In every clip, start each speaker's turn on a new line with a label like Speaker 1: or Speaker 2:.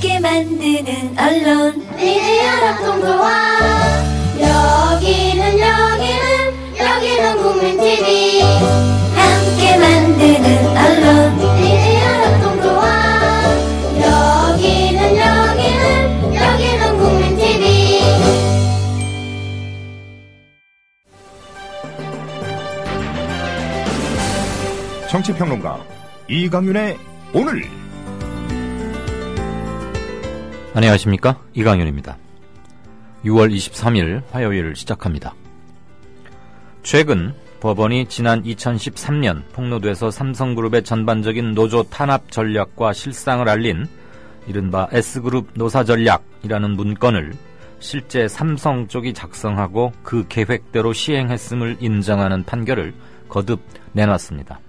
Speaker 1: 함께 만드는 언론
Speaker 2: 미디어 협동조합. 여기는 국민TV.
Speaker 1: 함께 만드는 언론
Speaker 2: 미디어 협동조합. 여기는 국민TV.
Speaker 3: 정치평론가 이강윤의 오늘.
Speaker 4: 안녕하십니까, 이강윤입니다. 6월 23일 화요일 시작합니다. 최근 법원이 지난 2013년 폭로돼서 삼성그룹의 전반적인 노조 탄압 전략과 실상을 알린 이른바 S그룹 노사전략이라는 문건을 실제 삼성 쪽이 작성하고 그 계획대로 시행했음을 인정하는 판결을 거듭 내놨습니다.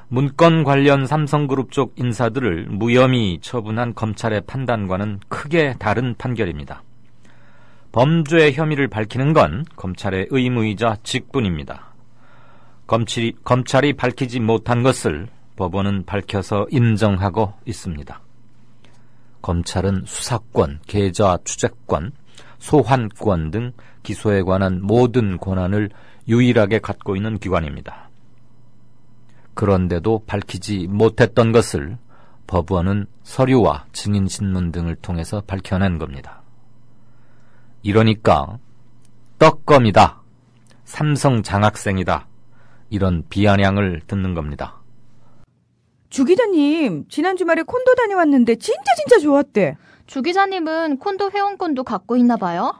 Speaker 4: 문건 관련 삼성그룹 쪽 인사들을 무혐의 처분한 검찰의 판단과는 크게 다른 판결입니다. 범죄 혐의를 밝히는 건 검찰의 의무이자 직분입니다. 검찰이 밝히지 못한 것을 법원은 밝혀서 인정하고 있습니다. 검찰은 수사권, 계좌 추적권, 소환권 등 기소에 관한 모든 권한을 유일하게 갖고 있는 기관입니다. 그런데도 밝히지 못했던 것을 법원은 서류와 증인신문 등을 통해서 밝혀낸 겁니다. 이러니까 떡검이다, 삼성 장학생이다, 이런 비아냥을 듣는 겁니다.
Speaker 5: 주 기자님, 지난 주말에 콘도 다녀왔는데 진짜 좋았대.
Speaker 6: 주 기자님은 콘도 회원권도 갖고 있나 봐요?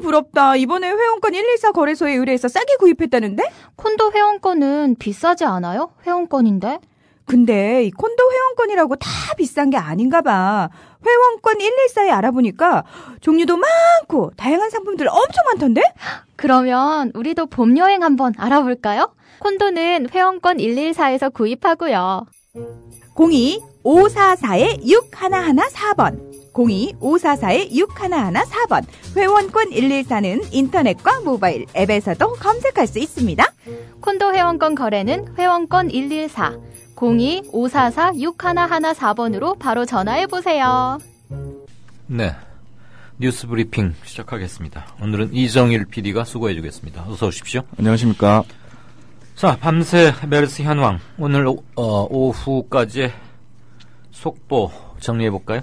Speaker 5: 부럽다. 이번에 회원권 114 거래소에 의뢰해서 싸게 구입했다는데?
Speaker 6: 콘도 회원권은 비싸지 않아요? 회원권인데?
Speaker 5: 근데 이 콘도 회원권이라고 다 비싼 게 아닌가 봐. 회원권 114에 알아보니까 종류도 많고 다양한 상품들 엄청 많던데?
Speaker 6: 그러면 우리도 봄 여행 한번 알아볼까요? 콘도는 회원권 114에서 구입하고요.
Speaker 5: 02-544-6114번 02-544-6114번 회원권 114는 인터넷과 모바일 앱에서도 검색할 수 있습니다.
Speaker 6: 콘도 회원권 거래는 회원권 114 02-544-6114번으로 바로 전화해보세요.
Speaker 4: 네, 뉴스 브리핑 시작하겠습니다. 오늘은 이정일 PD가 수고해주겠습니다. 어서 오십시오.
Speaker 7: 안녕하십니까.
Speaker 4: 자, 밤새 메르스 현황, 오늘 오후까지의 속보 정리해볼까요?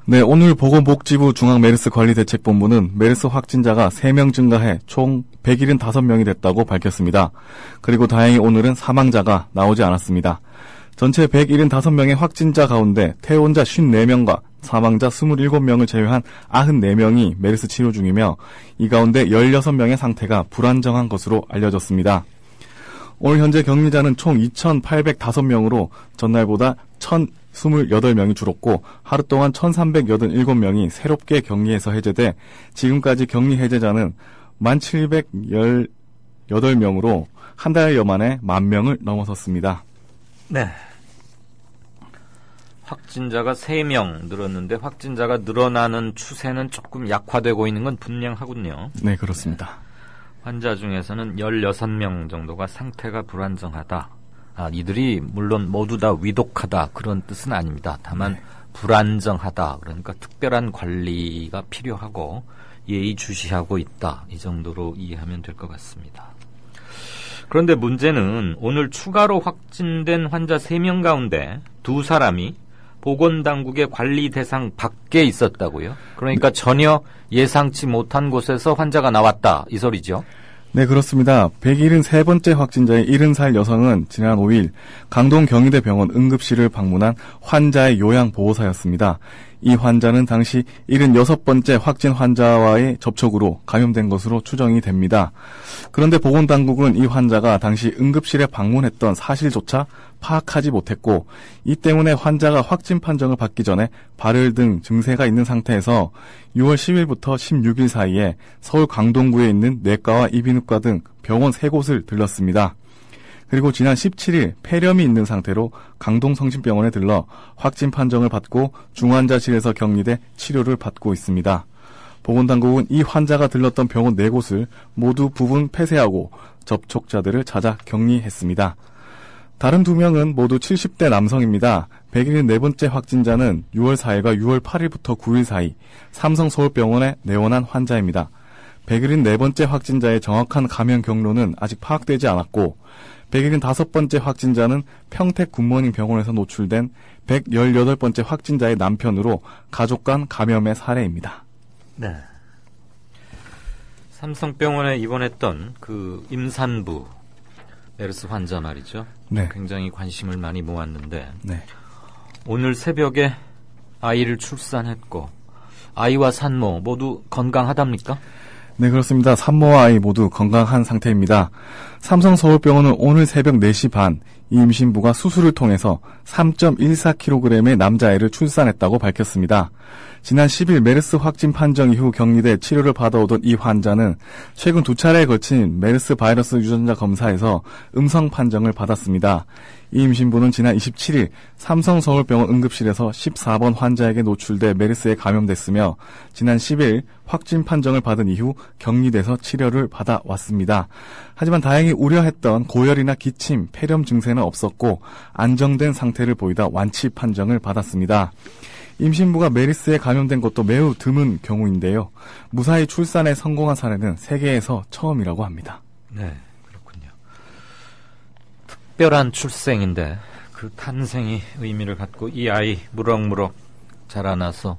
Speaker 7: 네, 오늘 보건복지부 중앙메르스관리대책본부는 메르스 확진자가 3명 증가해 총 175명이 됐다고 밝혔습니다. 그리고 다행히 오늘은 사망자가 나오지 않았습니다. 전체 175명의 확진자 가운데 퇴원자 54명과 사망자 27명을 제외한 94명이 메르스 치료 중이며 이 가운데 16명의 상태가 불안정한 것으로 알려졌습니다. 오늘 현재 격리자는 총 2,805명으로 전날보다 1,028명이 줄었고 하루 동안 1,387명이 새롭게 격리해서 해제돼 지금까지 격리 해제자는 1,718명으로 한 달여 만에 10,000명을 넘어섰습니다.
Speaker 4: 네. 확진자가 3명 늘었는데 확진자가 늘어나는 추세는 조금 약화되고 있는 건 분명하군요.
Speaker 7: 네, 그렇습니다.
Speaker 4: 환자 중에서는 16명 정도가 상태가 불안정하다. 이들이 물론 모두 다 위독하다 그런 뜻은 아닙니다. 다만 불안정하다, 그러니까 특별한 관리가 필요하고 예의주시하고 있다, 이 정도로 이해하면 될 것 같습니다. 그런데 문제는 오늘 추가로 확진된 환자 3명 가운데 2사람이 보건당국의 관리 대상 밖에 있었다고요? 그러니까 전혀 예상치 못한 곳에서 환자가 나왔다, 이 소리죠?
Speaker 7: 네, 그렇습니다. 173번째 확진자의 70살 여성은 지난 5일 강동 경희대병원 응급실을 방문한 환자의 요양보호사였습니다. 이 환자는 당시 76번째 확진 환자와의 접촉으로 감염된 것으로 추정이 됩니다. 그런데 보건당국은 이 환자가 당시 응급실에 방문했던 사실조차 파악하지 못했고 이 때문에 환자가 확진 판정을 받기 전에 발열 등 증세가 있는 상태에서 6월 10일부터 16일 사이에 서울 강동구에 있는 내과와 이비인후과 등 병원 3곳을 들렀습니다. 그리고 지난 17일 폐렴이 있는 상태로 강동성심병원에 들러 확진 판정을 받고 중환자실에서 격리돼 치료를 받고 있습니다. 보건당국은 이 환자가 들렀던 병원 4곳을 모두 부분 폐쇄하고 접촉자들을 찾아 격리했습니다. 다른 2명은 모두 70대 남성입니다. 174번째 확진자는 6월 4일과 6월 8일부터 9일 사이 삼성서울병원에 내원한 환자입니다. 174번째 확진자의 정확한 감염 경로는 아직 파악되지 않았고 175번째 확진자는 평택 굿모닝 병원에서 노출된 118번째 확진자의 남편으로 가족 간 감염의 사례입니다.
Speaker 4: 네. 삼성병원에 입원했던 그 임산부 메르스 환자 말이죠.
Speaker 7: 네.
Speaker 4: 굉장히 관심을 많이 모았는데
Speaker 7: 네.
Speaker 4: 오늘 새벽에 아이를 출산했고 아이와 산모 모두 건강하답니까?
Speaker 7: 네, 그렇습니다. 산모와 아이 모두 건강한 상태입니다. 삼성서울병원은 오늘 새벽 4시 반 이 임신부가 수술을 통해서 3.14kg의 남자아이를 출산했다고 밝혔습니다. 지난 10일 메르스 확진 판정 이후 격리돼 치료를 받아오던 이 환자는 최근 2차례에 걸친 메르스 바이러스 유전자 검사에서 음성 판정을 받았습니다. 이 임신부는 지난 27일 삼성서울병원 응급실에서 14번 환자에게 노출돼 메르스에 감염됐으며 지난 10일 확진 판정을 받은 이후 격리돼서 치료를 받아왔습니다. 하지만 다행히 우려했던 고열이나 기침, 폐렴 증세는 없었고 안정된 상태를 보이다 완치 판정을 받았습니다. 임신부가 메르스에 감염된 것도 매우 드문 경우인데요. 무사히 출산에 성공한 사례는 세계에서 처음이라고 합니다.
Speaker 4: 네, 그렇군요. 특별한 출생인데 그 탄생이 의미를 갖고 이 아이 무럭무럭 자라나서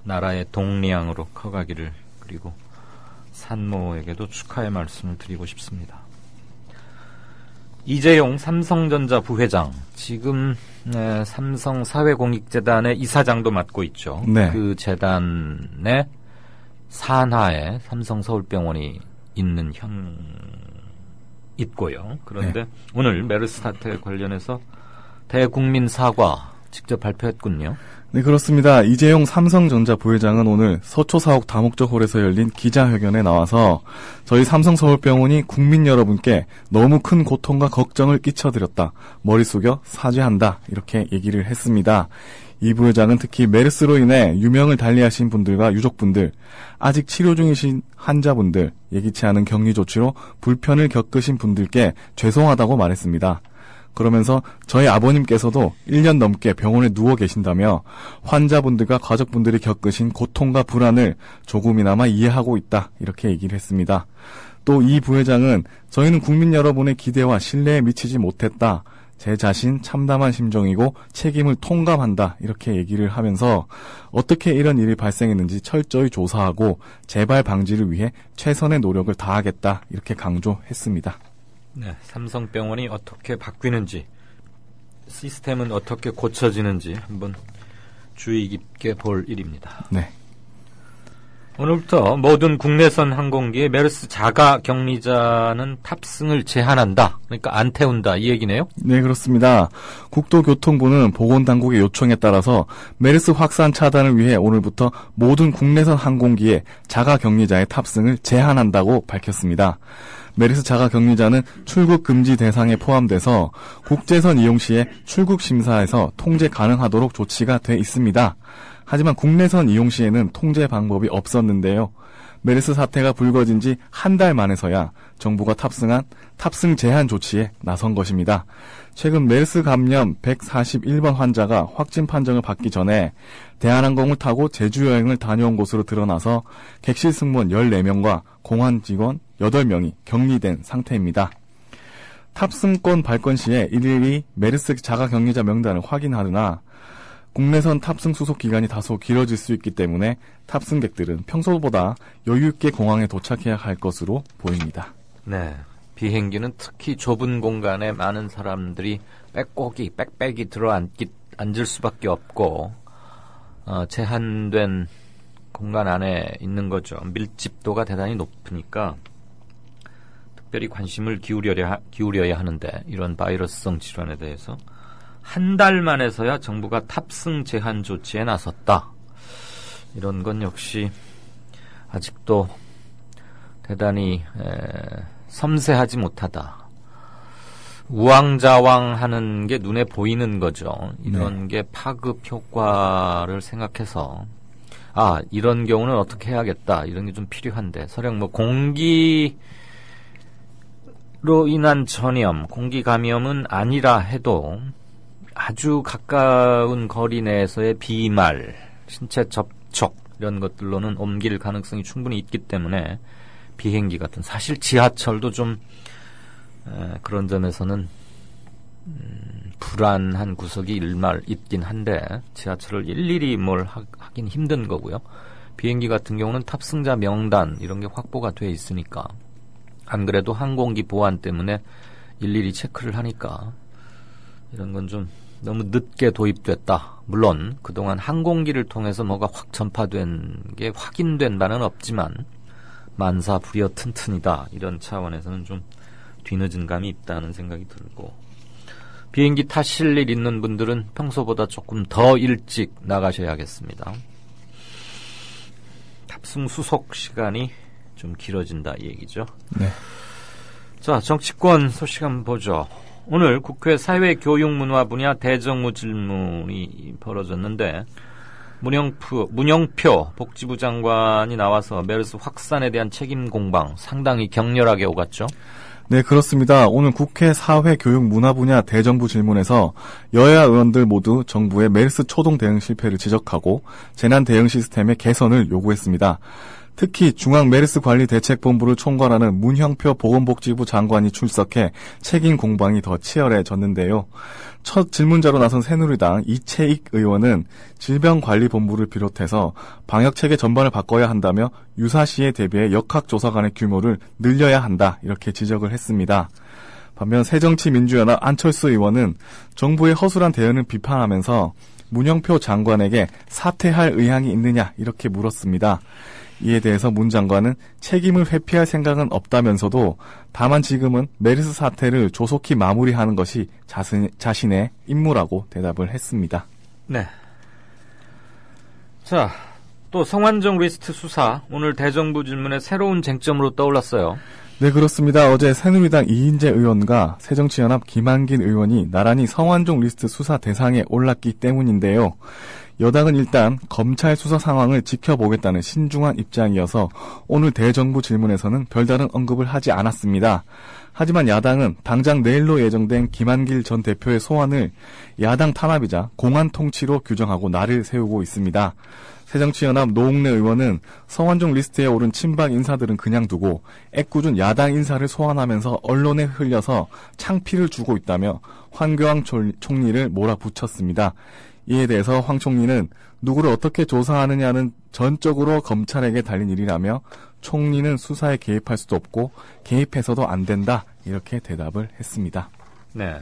Speaker 4: 나라의 동리양으로 커가기를 그리고 산모에게도 축하의 말씀을 드리고 싶습니다. 이재용 삼성전자 부회장 지금 삼성사회공익재단의 이사장도 맡고 있죠.
Speaker 7: 네.
Speaker 4: 그 재단의 산하에 삼성서울병원이 있고요. 그런데 오늘 메르스 사태 관련해서 대국민 사과 직접 발표했군요.
Speaker 7: 네, 그렇습니다. 이재용 삼성전자 부회장은 오늘 서초사옥 다목적홀에서 열린 기자회견에 나와서 저희 삼성서울병원이 국민 여러분께 너무 큰 고통과 걱정을 끼쳐드렸다. 머리 숙여 사죄한다. 이렇게 얘기를 했습니다. 이 부회장은 특히 메르스로 인해 유명을 달리하신 분들과 유족분들, 아직 치료 중이신 환자분들, 예기치 않은 격리 조치로 불편을 겪으신 분들께 죄송하다고 말했습니다. 그러면서 저희 아버님께서도 1년 넘게 병원에 누워 계신다며 환자분들과 가족분들이 겪으신 고통과 불안을 조금이나마 이해하고 있다. 이렇게 얘기를 했습니다. 또 이 부회장은 저희는 국민 여러분의 기대와 신뢰에 미치지 못했다. 제 자신 참담한 심정이고 책임을 통감한다. 이렇게 얘기를 하면서 어떻게 이런 일이 발생했는지 철저히 조사하고 재발 방지를 위해 최선의 노력을 다하겠다. 이렇게 강조했습니다.
Speaker 4: 네, 삼성병원이 어떻게 바뀌는지 시스템은 어떻게 고쳐지는지 한번 주의 깊게 볼 일입니다.
Speaker 7: 네.
Speaker 4: 오늘부터 모든 국내선 항공기에 메르스 자가 격리자는 탑승을 제한한다. 그러니까 안 태운다 이 얘기네요.
Speaker 7: 네, 그렇습니다. 국토교통부는 보건당국의 요청에 따라서 메르스 확산 차단을 위해 오늘부터 모든 국내선 항공기에 자가 격리자의 탑승을 제한한다고 밝혔습니다. 메르스 자가 격리자는 출국 금지 대상에 포함돼서 국제선 이용 시에 출국 심사에서 통제 가능하도록 조치가 돼 있습니다. 하지만 국내선 이용 시에는 통제 방법이 없었는데요. 메르스 사태가 불거진 지 한 달 만에서야 정부가 탑승한 탑승 제한 조치에 나선 것입니다. 최근 메르스 감염 141번 환자가 확진 판정을 받기 전에 대한항공을 타고 제주 여행을 다녀온 것으로 드러나서 객실 승무원 14명과 공항 직원 8명이 격리된 상태입니다. 탑승권 발권 시에 일일이 메르스 자가 격리자 명단을 확인하느나 국내선 탑승 수속 기간이 다소 길어질 수 있기 때문에 탑승객들은 평소보다 여유 있게 공항에 도착해야 할 것으로 보입니다.
Speaker 4: 네, 비행기는 특히 좁은 공간에 많은 사람들이 빽빽이 앉을 수밖에 없고 제한된 공간 안에 있는 거죠. 밀집도가 대단히 높으니까 특별히 관심을 기울여야 하는데 이런 바이러스성 질환에 대해서 한 달 만에서야 정부가 탑승 제한 조치에 나섰다. 이런 건 역시 아직도 대단히 섬세하지 못하다. 우왕좌왕하는 게 눈에 보이는 거죠. 이런 게 파급 효과를 생각해서 이런 경우는 어떻게 해야겠다. 이런 게 좀 필요한데 설령 공기로 인한 전염, 공기 감염은 아니라 해도 아주 가까운 거리 내에서의 비말, 신체 접촉 이런 것들로는 옮길 가능성이 충분히 있기 때문에 비행기 같은, 사실 지하철도 좀 그런 점에서는 불안한 구석이 일말 있긴 한데 지하철을 일일이 뭘 하긴 힘든 거고요. 비행기 같은 경우는 탑승자 명단 이런 게 확보가 돼 있으니까, 안 그래도 항공기 보안 때문에 일일이 체크를 하니까 이런 건 좀 너무 늦게 도입됐다. 물론 그동안 항공기를 통해서 뭐가 확 전파된 게 확인된 바는 없지만 만사부려 튼튼이다, 이런 차원에서는 좀 뒤늦은 감이 있다는 생각이 들고, 비행기 타실 일 있는 분들은 평소보다 조금 더 일찍 나가셔야겠습니다. 탑승 수속 시간이 좀 길어진다 이 얘기죠.
Speaker 7: 네.
Speaker 4: 자, 정치권 소식 한번 보죠. 오늘 국회 사회교육문화 분야 대정부 질문이 벌어졌는데 문영표 복지부 장관이 나와서 메르스 확산에 대한 책임 공방 상당히 격렬하게 오갔죠.
Speaker 7: 네, 그렇습니다. 오늘 국회 사회교육문화 분야 대정부 질문에서 여야 의원들 모두 정부의 메르스 초동 대응 실패를 지적하고 재난 대응 시스템의 개선을 요구했습니다. 특히 중앙메르스관리대책본부를 총괄하는 문형표 보건복지부 장관이 출석해 책임 공방이 더 치열해졌는데요. 첫 질문자로 나선 새누리당 이채익 의원은 질병관리본부를 비롯해서 방역체계 전반을 바꿔야 한다며 유사시에 대비해 역학조사관의 규모를 늘려야 한다, 이렇게 지적을 했습니다. 반면 새정치민주연합 안철수 의원은 정부의 허술한 대응을 비판하면서 문형표 장관에게 사퇴할 의향이 있느냐, 이렇게 물었습니다. 이에 대해서 문 장관은 책임을 회피할 생각은 없다면서도 다만 지금은 메르스 사태를 조속히 마무리하는 것이 자신의 임무라고 대답을 했습니다.
Speaker 4: 네. 자, 또 성완종 리스트 수사, 오늘 대정부 질문에 새로운 쟁점으로 떠올랐어요.
Speaker 7: 네, 그렇습니다. 어제 새누리당 이인재 의원과 새정치연합 김한길 의원이 나란히 성완종 리스트 수사 대상에 올랐기 때문인데요. 여당은 일단 검찰 수사 상황을 지켜보겠다는 신중한 입장이어서 오늘 대정부 질문에서는 별다른 언급을 하지 않았습니다. 하지만 야당은 당장 내일로 예정된 김한길 전 대표의 소환을 야당 탄압이자 공안 통치로 규정하고 날을 세우고 있습니다. 새정치연합 노웅래 의원은 성완종 리스트에 오른 친박 인사들은 그냥 두고 애꿎은 야당 인사를 소환하면서 언론에 흘려서 창피를 주고 있다며 황교안 총리를 몰아붙였습니다. 이에 대해서 황 총리는 누구를 어떻게 조사하느냐는 전적으로 검찰에게 달린 일이라며 총리는 수사에 개입할 수도 없고 개입해서도 안 된다, 이렇게 대답을 했습니다.
Speaker 4: 네.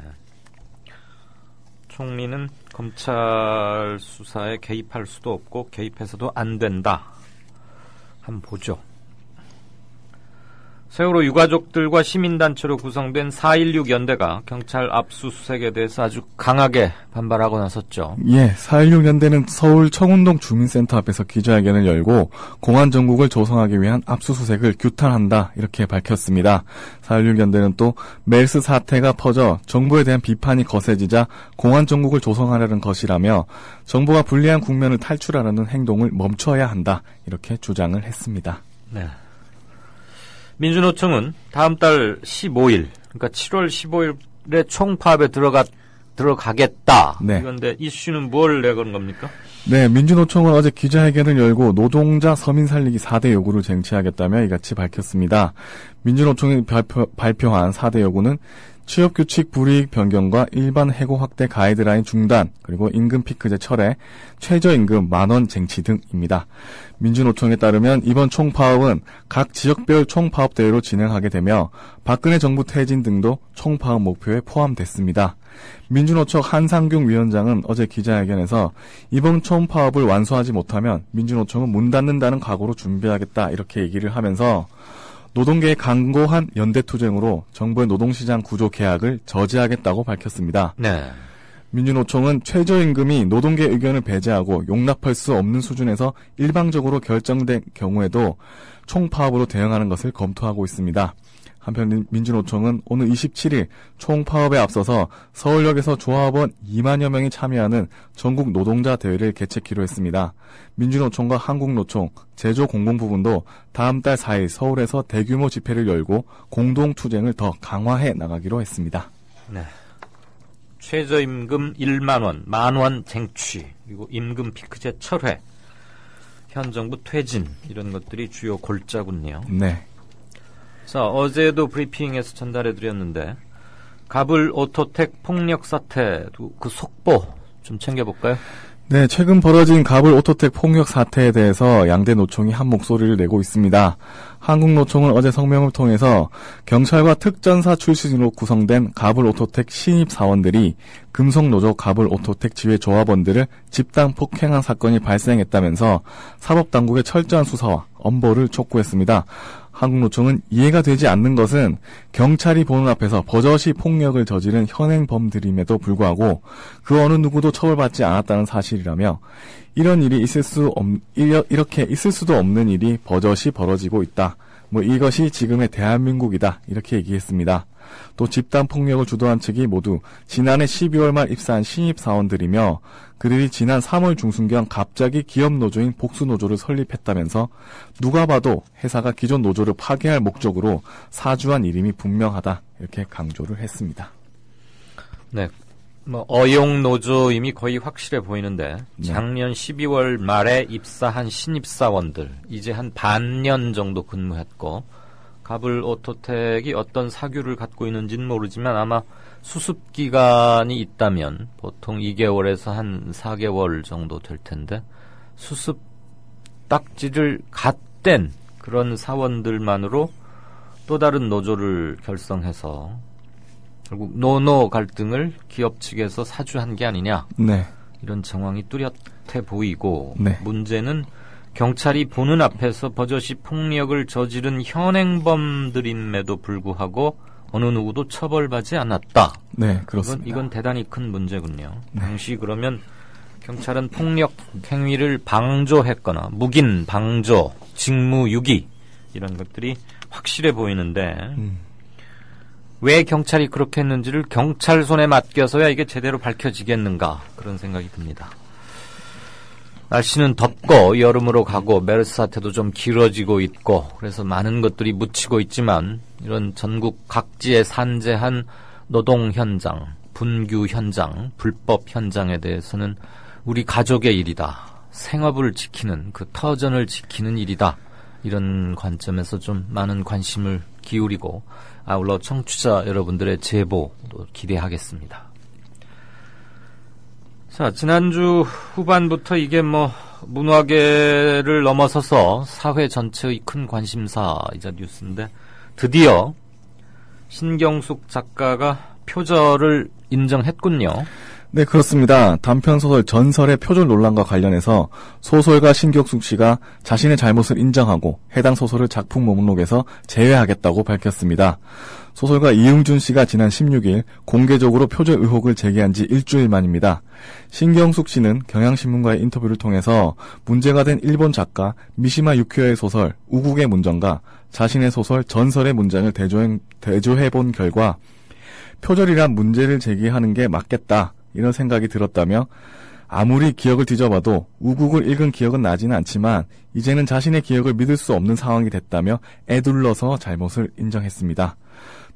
Speaker 4: 총리는 검찰 수사에 개입할 수도 없고 개입해서도 안 된다. 한번 보죠. 세월호 유가족들과 시민단체로 구성된 4.16 연대가 경찰 압수수색에 대해서 아주 강하게 반발하고 나섰죠.
Speaker 7: 예, 4.16 연대는 서울 청운동 주민센터 앞에서 기자회견을 열고 공안정국을 조성하기 위한 압수수색을 규탄한다, 이렇게 밝혔습니다. 4.16 연대는 또 메르스 사태가 퍼져 정부에 대한 비판이 거세지자 공안정국을 조성하려는 것이라며 정부가 불리한 국면을 탈출하려는 행동을 멈춰야 한다, 이렇게 주장을 했습니다.
Speaker 4: 네. 민주노총은 다음 달 15일, 그러니까 7월 15일에 총파업에 들어가겠다.
Speaker 7: 네.
Speaker 4: 그런데 이슈는 뭘 내건 겁니까?
Speaker 7: 네, 민주노총은 어제 기자회견을 열고 노동자 서민 살리기 4대 요구를 쟁취하겠다며 이같이 밝혔습니다. 민주노총이 발표한 4대 요구는 취업규칙 불이익 변경과 일반 해고 확대 가이드라인 중단, 그리고 임금 피크제 철회, 최저임금 10,000원 쟁취 등입니다. 민주노총에 따르면 이번 총파업은 각 지역별 총파업 대회로 진행하게 되며 박근혜 정부 퇴진 등도 총파업 목표에 포함됐습니다. 민주노총 한상균 위원장은 어제 기자회견에서 이번 총파업을 완수하지 못하면 민주노총은 문 닫는다는 각오로 준비하겠다, 이렇게 얘기를 하면서 노동계의 강고한 연대투쟁으로 정부의 노동시장 구조 개혁을 저지하겠다고 밝혔습니다.
Speaker 4: 네.
Speaker 7: 민주노총은 최저임금이 노동계 의견을 배제하고 용납할 수 없는 수준에서 일방적으로 결정된 경우에도 총파업으로 대응하는 것을 검토하고 있습니다. 한편 민주노총은 오늘 27일 총파업에 앞서서 서울역에서 조합원 2만여 명이 참여하는 전국 노동자 대회를 개최키로 했습니다. 민주노총과 한국노총, 제조공공부분도 다음 달 4일 서울에서 대규모 집회를 열고 공동투쟁을 더 강화해 나가기로 했습니다.
Speaker 4: 네. 최저임금 1만원, 만원 쟁취, 그리고 임금 피크제 철회, 현 정부 퇴진, 이런 것들이 주요 골자군요.
Speaker 7: 네.
Speaker 4: 자, 어제도 브리핑에서 전달해드렸는데 가불 오토텍 폭력 사태, 그 속보 좀 챙겨볼까요?
Speaker 7: 네, 최근 벌어진 가불 오토텍 폭력 사태에 대해서 양대 노총이 한 목소리를 내고 있습니다. 한국노총은 어제 성명을 통해서 경찰과 특전사 출신으로 구성된 가불 오토텍 신입 사원들이 금속노조 가불 오토텍 지회 조합원들을 집단 폭행한 사건이 발생했다면서 사법당국의 철저한 수사와 엄벌을 촉구했습니다. 한국노총은 이해가 되지 않는 것은 경찰이 보는 앞에서 버젓이 폭력을 저지른 현행범들임에도 불구하고 그 어느 누구도 처벌받지 않았다는 사실이라며 이런 일이 이렇게 있을 수도 없는 일이 버젓이 벌어지고 있다. 이것이 지금의 대한민국이다. 이렇게 얘기했습니다. 또 집단 폭력을 주도한 측이 모두 지난해 12월 말 입사한 신입 사원들이며 그들이 지난 3월 중순경 갑자기 기업 노조인 복수노조를 설립했다면서 누가 봐도 회사가 기존 노조를 파괴할 목적으로 사주한 일임이 분명하다. 이렇게 강조를 했습니다.
Speaker 4: 네. 어용 노조임이 거의 확실해 보이는데 작년 12월 말에 입사한 신입사원들 이제 한 반년 정도 근무했고 가불 오토텍이 어떤 사규를 갖고 있는지는 모르지만 아마 수습 기간이 있다면 보통 2개월에서 한 4개월 정도 될 텐데 수습 딱지를 갓뗀 그런 사원들만으로 또 다른 노조를 결성해서 결국 노노 갈등을 기업 측에서 사주한 게 아니냐.
Speaker 7: 네.
Speaker 4: 이런 정황이 뚜렷해 보이고
Speaker 7: 네.
Speaker 4: 문제는 경찰이 보는 앞에서 버젓이 폭력을 저지른 현행범들임에도 불구하고 어느 누구도 처벌받지 않았다.
Speaker 7: 네, 그렇습니다.
Speaker 4: 이건 대단히 큰 문제군요. 네. 당시 그러면 경찰은 폭력 행위를 방조했거나 묵인, 방조, 직무유기 이런 것들이 확실해 보이는데 왜 경찰이 그렇게 했는지를 경찰 손에 맡겨서야 이게 제대로 밝혀지겠는가 그런 생각이 듭니다. 날씨는 덥고 여름으로 가고 메르스 사태도 좀 길어지고 있고 그래서 많은 것들이 묻히고 있지만 이런 전국 각지에 산재한 노동 현장, 분규 현장, 불법 현장에 대해서는 우리 가족의 일이다. 생업을 지키는 그 터전을 지키는 일이다. 이런 관점에서 좀 많은 관심을 기울이고 아울러 청취자 여러분들의 제보도 기대하겠습니다. 자, 지난주 후반부터 이게 문화계를 넘어서서 사회 전체의 큰 관심사이자 뉴스인데 드디어 신경숙 작가가 표절을 인정했군요.
Speaker 7: 네, 그렇습니다. 단편소설 전설의 표절 논란과 관련해서 소설가 신경숙 씨가 자신의 잘못을 인정하고 해당 소설을 작품 목록에서 제외하겠다고 밝혔습니다. 소설가 이응준 씨가 지난 16일 공개적으로 표절 의혹을 제기한 지 일주일 만입니다. 신경숙 씨는 경향신문과의 인터뷰를 통해서 문제가 된 일본 작가 미시마 유키오의 소설 우국의 문정과 자신의 소설 전설의 문장을 대조해본 결과 표절이란 문제를 제기하는 게 맞겠다. 이런 생각이 들었다며 아무리 기억을 뒤져봐도 우국을 읽은 기억은 나지는 않지만 이제는 자신의 기억을 믿을 수 없는 상황이 됐다며 애둘러서 잘못을 인정했습니다.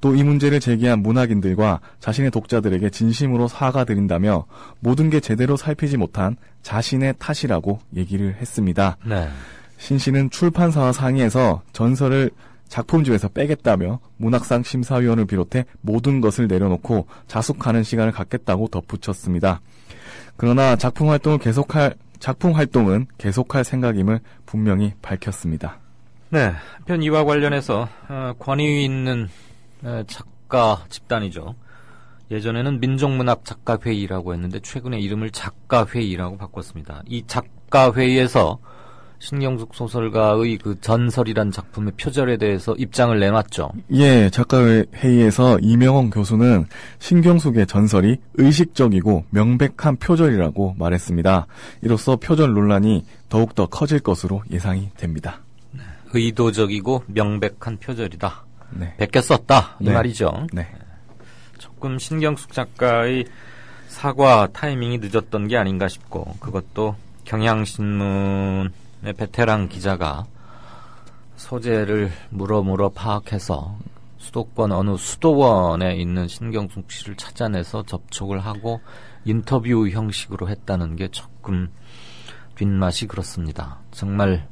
Speaker 7: 또 이 문제를 제기한 문학인들과 자신의 독자들에게 진심으로 사과드린다며 모든 게 제대로 살피지 못한 자신의 탓이라고 얘기를 했습니다.
Speaker 4: 네.
Speaker 7: 신 씨는 출판사와 상의해서 전설을 작품집에서 빼겠다며 문학상 심사위원을 비롯해 모든 것을 내려놓고 자숙하는 시간을 갖겠다고 덧붙였습니다. 그러나 작품 활동은 계속할 생각임을 분명히 밝혔습니다.
Speaker 4: 네, 한편 이와 관련해서 권위 있는 작가 집단이죠. 예전에는 민족문학작가회의라고 했는데 최근에 이름을 작가회의라고 바꿨습니다. 이 작가회의에서 신경숙 소설가의 그 전설이란 작품의 표절에 대해서 입장을 내놨죠.
Speaker 7: 예, 작가회의에서 이명원 교수는 신경숙의 전설이 의식적이고 명백한 표절이라고 말했습니다. 이로써 표절 논란이 더욱더 커질 것으로 예상이 됩니다.
Speaker 4: 네, 의도적이고 명백한 표절이다.
Speaker 7: 네.
Speaker 4: 베껴 썼다. 이
Speaker 7: 네.
Speaker 4: 말이죠.
Speaker 7: 네.
Speaker 4: 조금 신경숙 작가의 사과 타이밍이 늦었던 게 아닌가 싶고 그것도 경향신문 베테랑 기자가 소재를 물어 파악해서 수도권 어느 수도원에 있는 신경숙 씨를 찾아내서 접촉을 하고 인터뷰 형식으로 했다는 게 조금 뒷맛이 그렇습니다. 정말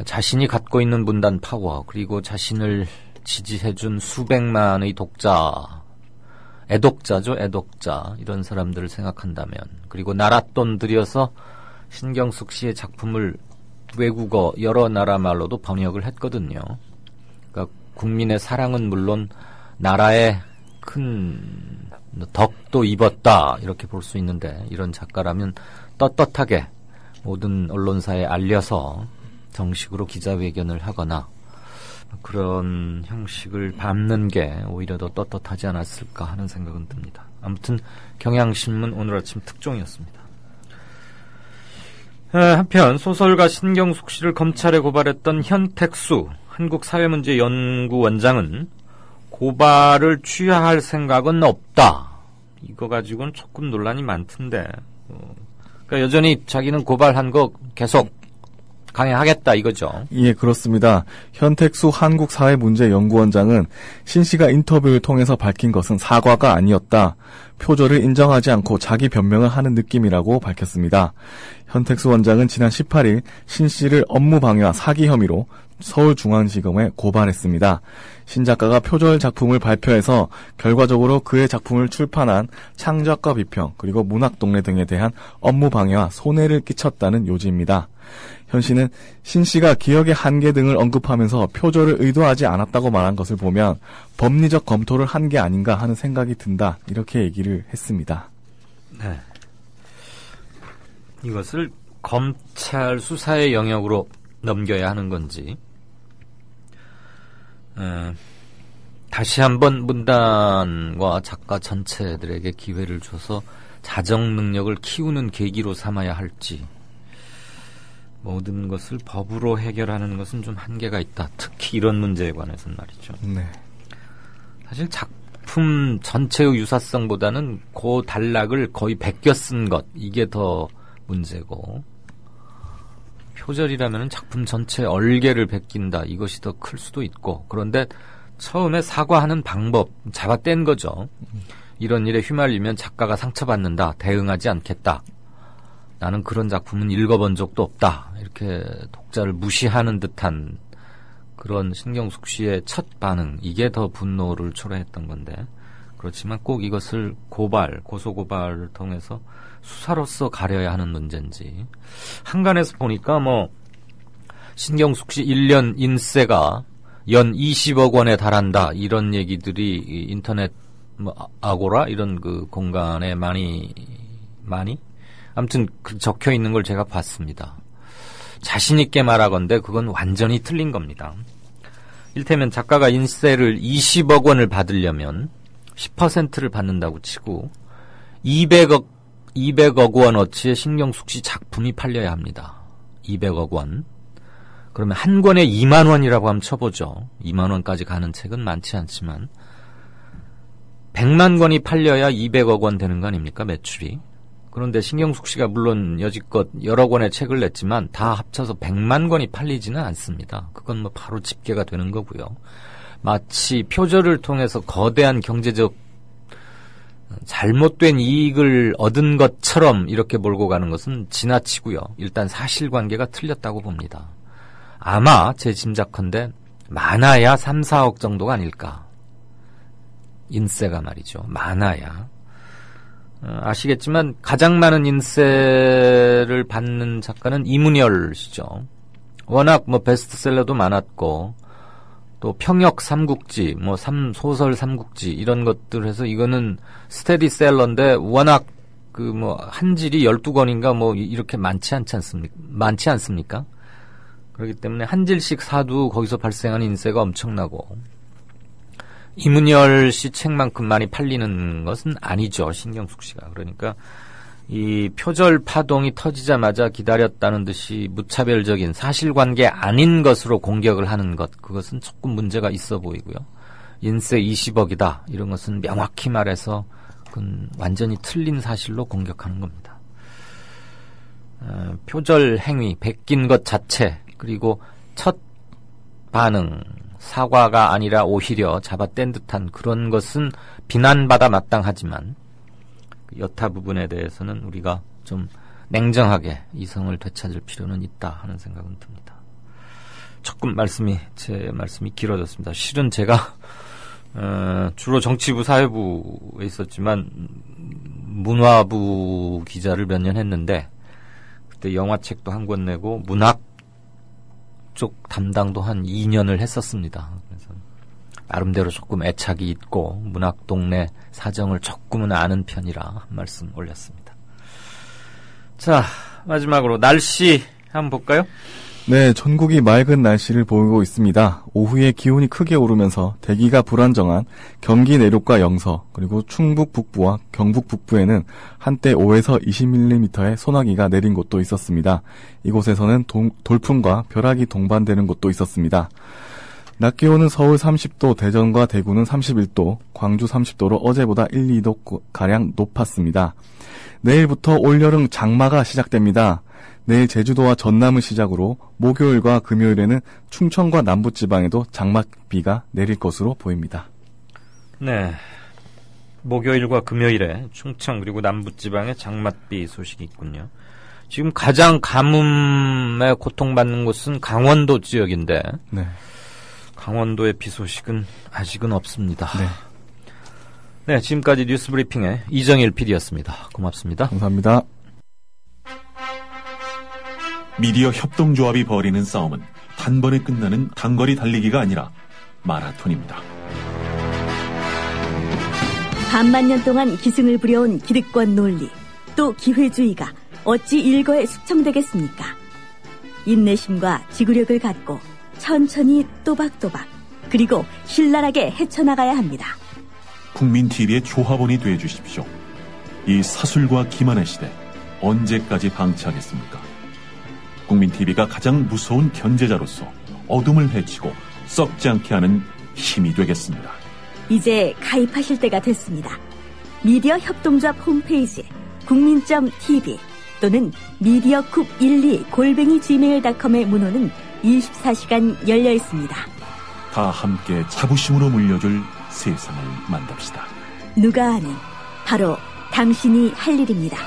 Speaker 4: 자신이 갖고 있는 문단 파워, 그리고 자신을 지지해준 수백만의 독자, 애독자죠, 애독자. 이런 사람들을 생각한다면, 그리고 나랏돈 들여서 신경숙 씨의 작품을 외국어 여러 나라 말로도 번역을 했거든요. 그러니까 국민의 사랑은 물론 나라의 큰 덕도 입었다, 이렇게 볼 수 있는데, 이런 작가라면 떳떳하게 모든 언론사에 알려서 정식으로 기자회견을 하거나 그런 형식을 밟는 게 오히려 더 떳떳하지 않았을까 하는 생각은 듭니다. 아무튼 경향신문 오늘 아침 특종이었습니다. 한편 소설가 신경숙 씨를 검찰에 고발했던 현택수 한국사회문제연구원장은 고발을 취하할 생각은 없다. 이거 가지고는 조금 논란이 많던데, 그러니까 여전히 자기는 고발한 거 계속 강행하겠다 이거죠.
Speaker 7: 예, 그렇습니다. 현택수 한국사회문제연구원장은 신 씨가 인터뷰를 통해서 밝힌 것은 사과가 아니었다. 표절을 인정하지 않고 자기 변명을 하는 느낌이라고 밝혔습니다. 현택수 원장은 지난 18일 신 씨를 업무방해와 사기 혐의로 서울중앙지검에 고발했습니다. 신 작가가 표절 작품을 발표해서 결과적으로 그의 작품을 출판한 창작가 비평 그리고 문학동네 등에 대한 업무방해와 손해를 끼쳤다는 요지입니다. 현 씨는 신 씨가 기억의 한계 등을 언급하면서 표절을 의도하지 않았다고 말한 것을 보면 법리적 검토를 한 게 아닌가 하는 생각이 든다, 이렇게 얘기를 했습니다.
Speaker 4: 네. 이것을 검찰 수사의 영역으로 넘겨야 하는 건지, 다시 한번 문단과 작가 전체들에게 기회를 줘서 자정 능력을 키우는 계기로 삼아야 할지, 모든 것을 법으로 해결하는 것은 좀 한계가 있다. 특히 이런 문제에 관해서는 말이죠.
Speaker 7: 네.
Speaker 4: 사실 작품 전체의 유사성보다는 그 단락을 거의 베껴 쓴 것, 이게 더 문제고, 표절이라면 작품 전체 얼개를 베낀다, 이것이 더 클 수도 있고, 그런데 처음에 사과하는 방법 잡아뗀 거죠. 이런 일에 휘말리면 작가가 상처받는다, 대응하지 않겠다, 나는 그런 작품은 읽어본 적도 없다, 이렇게 독자를 무시하는 듯한 그런 신경숙 씨의 첫 반응, 이게 더 분노를 초래했던 건데, 그렇지만 꼭 이것을 고소고발을 통해서 수사로서 가려야 하는 문제인지. 한간에서 보니까 신경숙 씨 1년 인세가 연 20억 원에 달한다, 이런 얘기들이 인터넷 아고라 이런 그 공간에 많이 아무튼 적혀 있는 걸 제가 봤습니다. 자신 있게 말하건대 그건 완전히 틀린 겁니다. 일테면 작가가 인세를 20억 원을 받으려면 10%를 받는다고 치고 200억 원어치의 신경숙 씨 작품이 팔려야 합니다. 200억 원. 그러면 한 권에 2만 원이라고 하면 쳐보죠. 2만 원까지 가는 책은 많지 않지만 100만 권이 팔려야 200억 원 되는 거 아닙니까, 매출이. 그런데 신경숙 씨가 물론 여지껏 여러 권의 책을 냈지만 다 합쳐서 100만 권이 팔리지는 않습니다. 그건 바로 집계가 되는 거고요. 마치 표절을 통해서 거대한 경제적 잘못된 이익을 얻은 것처럼 이렇게 몰고 가는 것은 지나치고요. 일단 사실관계가 틀렸다고 봅니다. 아마 제 짐작컨대 많아야 3, 4억 정도가 아닐까. 인세가 말이죠. 많아야. 아시겠지만 가장 많은 인세를 받는 작가는 이문열 씨죠. 워낙 베스트셀러도 많았고 또 평역 삼국지, 소설 삼국지 이런 것들 해서 이거는 스테디셀러인데 워낙 한 질이 12권인가 이렇게 많지 않습니까? 그렇기 때문에 한 질씩 사도 거기서 발생하는 인세가 엄청나고, 이문열 씨 책만큼 많이 팔리는 것은 아니죠, 신경숙 씨가. 그러니까 이 표절 파동이 터지자마자 기다렸다는 듯이 무차별적인 사실관계 아닌 것으로 공격을 하는 것, 그것은 조금 문제가 있어 보이고요. 인세 20억이다 이런 것은 명확히 말해서 그건 완전히 틀린 사실로 공격하는 겁니다. 표절 행위, 베낀 것 자체, 그리고 첫 반응, 사과가 아니라 오히려 잡아뗀 듯한 그런 것은 비난받아 마땅하지만 여타 부분에 대해서는 우리가 좀 냉정하게 이성을 되찾을 필요는 있다 하는 생각은 듭니다. 조금 제 말씀이 길어졌습니다. 실은 제가 주로 정치부 사회부에 있었지만 문화부 기자를 몇 년 했는데 그때 영화책도 한 권 내고 문학 쪽 담당도 한 2년을 했었습니다. 그래서 나름대로 조금 애착이 있고 문학 동네 사정을 조금은 아는 편이라 한 말씀 올렸습니다. 자, 마지막으로 날씨 한번 볼까요?
Speaker 7: 네, 전국이 맑은 날씨를 보이고 있습니다. 오후에 기온이 크게 오르면서 대기가 불안정한 경기 내륙과 영서, 그리고 충북 북부와 경북 북부에는 한때 5에서 20mm의 소나기가 내린 곳도 있었습니다. 이곳에서는 돌풍과 벼락이 동반되는 곳도 있었습니다. 낮 기온은 서울 30도, 대전과 대구는 31도, 광주 30도로 어제보다 1, 2도가량 높았습니다. 내일부터 올여름 장마가 시작됩니다. 내일 제주도와 전남을 시작으로 목요일과 금요일에는 충청과 남부지방에도 장맛비가 내릴 것으로 보입니다.
Speaker 4: 네, 목요일과 금요일에 충청 그리고 남부지방에 장맛비 소식이 있군요. 지금 가장 가뭄에 고통받는 곳은 강원도 지역인데
Speaker 7: 네.
Speaker 4: 강원도의 비 소식은 아직은 없습니다.
Speaker 7: 네.
Speaker 4: 네, 지금까지 뉴스브리핑의 이정일 PD였습니다. 고맙습니다.
Speaker 7: 감사합니다.
Speaker 8: 미디어 협동조합이 벌이는 싸움은 단번에 끝나는 단거리 달리기가 아니라 마라톤입니다.
Speaker 9: 반만 년 동안 기승을 부려온 기득권 논리, 또 기회주의가 어찌 일거에 숙청되겠습니까? 인내심과 지구력을 갖고 천천히 또박또박 그리고 신랄하게 헤쳐나가야 합니다.
Speaker 8: 국민TV의 조합원이 되어주십시오. 이 사술과 기만의 시대 언제까지 방치하겠습니까? 국민TV가 가장 무서운 견제자로서 어둠을 헤치고 썩지 않게 하는 힘이 되겠습니다.
Speaker 9: 이제 가입하실 때가 됐습니다. 미디어 협동조합 홈페이지 국민.tv 또는 mediacoup12@gmail.com의 문호는 24시간 열려 있습니다.
Speaker 8: 다 함께 자부심으로 물려줄 세상을 만듭시다.
Speaker 9: 누가 아는 바로 당신이 할 일입니다.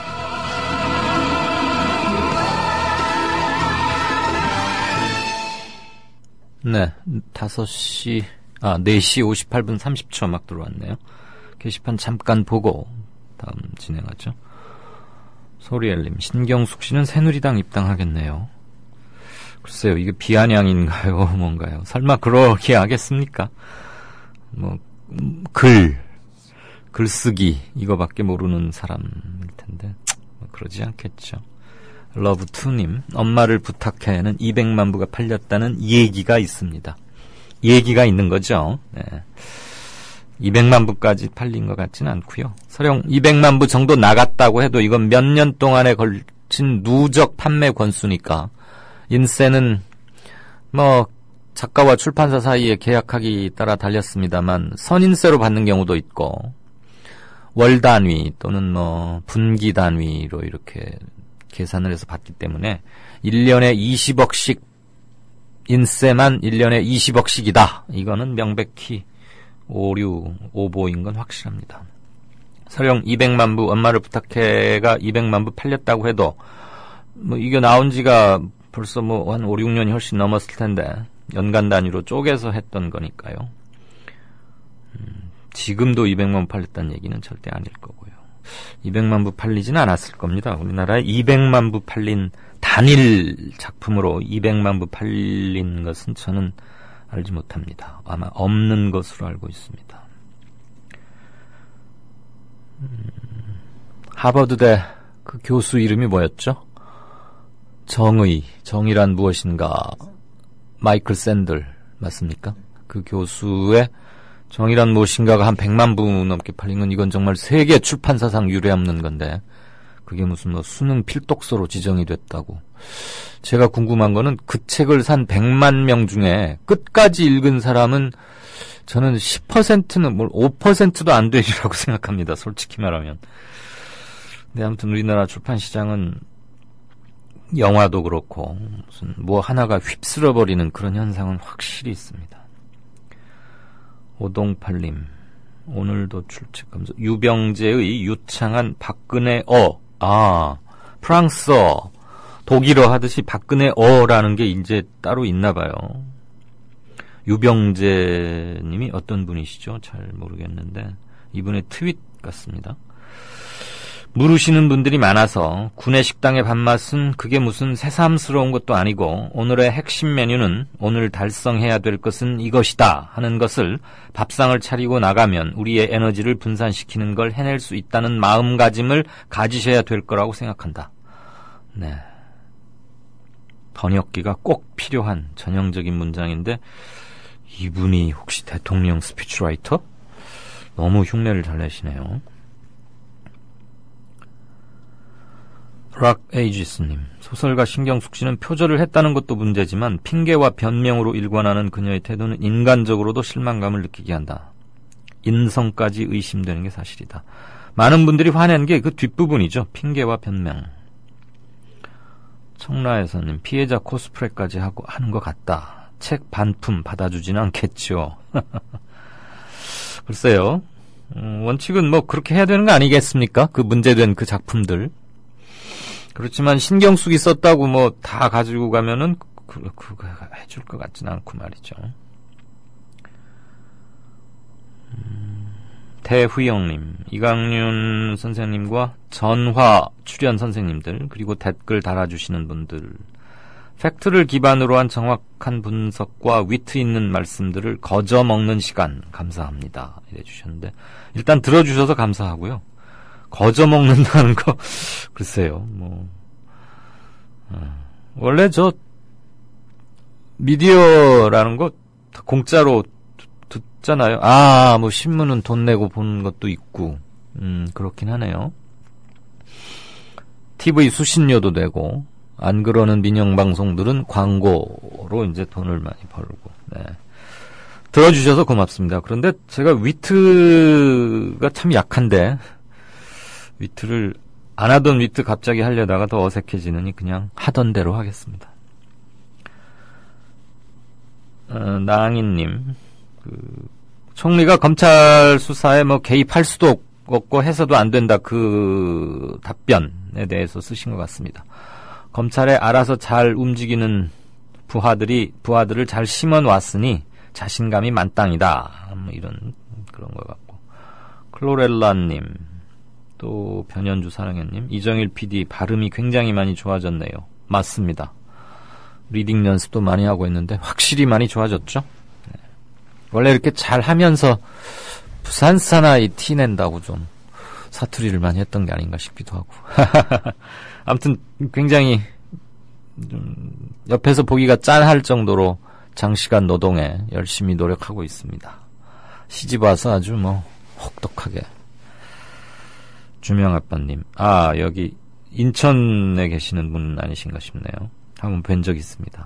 Speaker 4: 네, 4시 58분 30초 막 들어왔네요. 게시판 잠깐 보고 다음 진행하죠. 소리엘님, 신경숙 씨는 새누리당 입당하겠네요. 글쎄요, 이게 비아냥인가요, 뭔가요? 설마 그러게 하겠습니까? 뭐 글쓰기 이거밖에 모르는 사람일 텐데 뭐 그러지 않겠죠. 러브2님, 엄마를 부탁해는 200만 부가 팔렸다는 얘기가 있습니다. 얘기가 있는 거죠. 네. 200만 부까지 팔린 것 같지는 않고요. 설령 200만 부 정도 나갔다고 해도 이건 몇 년 동안에 걸친 누적 판매 권수니까 인세는 뭐 작가와 출판사 사이에 계약하기 따라 달렸습니다만 선인세로 받는 경우도 있고 월 단위 또는 뭐 분기 단위로 이렇게 계산을 해서 받기 때문에 1년에 20억씩 인세만 1년에 20억씩이다. 이거는 명백히 오보인 건 확실합니다. 설령 200만 부 엄마를 부탁해가 200만 부 팔렸다고 해도 뭐 이게 나온 지가 벌써 뭐 한 5, 6년이 훨씬 넘었을 텐데 연간 단위로 쪼개서 했던 거니까요. 지금도 200만 부 팔렸다는 얘기는 절대 아닐 거고요. 200만 부 팔리진 않았을 겁니다. 우리나라에 200만 부 팔린 단일 작품으로 200만 부 팔린 것은 저는 알지 못합니다. 아마 없는 것으로 알고 있습니다. 하버드대 그 교수 이름이 뭐였죠? 정의란 무엇인가? 마이클 샌들 맞습니까? 그 교수의 정의란 무엇인가가 한 100만 부 넘게 팔린 건 이건 정말 세계 출판사상 유례없는 건데 그게 무슨 뭐 수능 필독서로 지정이 됐다고. 제가 궁금한 거는 그 책을 산 100만 명 중에 끝까지 읽은 사람은 저는 10%는 뭘 5%도 안 되리라고 생각합니다. 솔직히 말하면. 근데 아무튼 우리나라 출판 시장은 영화도 그렇고 무슨 뭐 하나가 휩쓸어버리는 그런 현상은 확실히 있습니다. 오동팔님, 오늘도 출첵 감사. 유병재의 유창한 박근혜 프랑스어, 독일어 하듯이 박근혜어라는 게 이제 따로 있나 봐요. 유병재님이 어떤 분이시죠? 잘 모르겠는데 이분의 트윗 같습니다. 물으시는 분들이 많아서 구내식당의 밥맛은 그게 무슨 새삼스러운 것도 아니고 오늘의 핵심 메뉴는 오늘 달성해야 될 것은 이것이다 하는 것을 밥상을 차리고 나가면 우리의 에너지를 분산시키는 걸 해낼 수 있다는 마음가짐을 가지셔야 될 거라고 생각한다. 네. 번역기가 꼭 필요한 전형적인 문장인데 이분이 혹시 대통령 스피치라이터? 너무 흉내를 잘 내시네요. 락 에이지스님, 소설가 신경숙 씨는 표절을 했다는 것도 문제지만 핑계와 변명으로 일관하는 그녀의 태도는 인간적으로도 실망감을 느끼게 한다. 인성까지 의심되는 게 사실이다. 많은 분들이 화낸 게 그 뒷부분이죠. 핑계와 변명. 청라에서님, 피해자 코스프레까지 하고 하는 것 같다. 책 반품 받아주지는 않겠죠. 글쎄요. 원칙은 뭐 그렇게 해야 되는 거 아니겠습니까? 그 문제된 그 작품들. 그렇지만 신경숙이 썼다고 뭐 다 가지고 가면은 그거 해줄 것 같진 않고 말이죠. 대휘영님, 이강윤 선생님과 전화 출연 선생님들, 그리고 댓글 달아주시는 분들, 팩트를 기반으로 한 정확한 분석과 위트 있는 말씀들을 거저 먹는 시간 감사합니다. 이래 주셨는데, 일단 들어주셔서 감사하고요. 거저 먹는다는 거 글쎄요. 뭐 원래 저 미디어라는 거 공짜로 듣잖아요. 뭐 신문은 돈 내고 보는 것도 있고 그렇긴 하네요. TV 수신료도 되고 안 그러는 민영 방송들은 광고로 이제 돈을 많이 벌고. 네. 들어주셔서 고맙습니다. 그런데 제가 위트가 참 약한데 위트를 안 하던 위트 갑자기 하려다가 더 어색해지느니 그냥 하던 대로 하겠습니다. 나항이님, 총리가 검찰 수사에 뭐 개입할 수도 없고 해서도 안 된다, 그 답변에 대해서 쓰신 것 같습니다. 검찰에 알아서 잘 움직이는 부하들을 잘 심어놨으니 자신감이 만땅이다, 뭐 이런 그런 것 같고. 클로렐라님, 또 변현주 사랑해님, 이정일 PD 발음이 굉장히 많이 좋아졌네요. 맞습니다. 리딩 연습도 많이 하고 있는데 확실히 많이 좋아졌죠. 네. 원래 이렇게 잘 하면서 부산 사나이 티 낸다고 좀 사투리를 많이 했던 게 아닌가 싶기도 하고. 아무튼 굉장히 좀 옆에서 보기가 짠할 정도로 장시간 노동에 열심히 노력하고 있습니다. 시집 와서 아주 뭐 혹독하게. 주명아빠님, 여기 인천에 계시는 분 아니신가 싶네요. 한번 뵌 적 있습니다.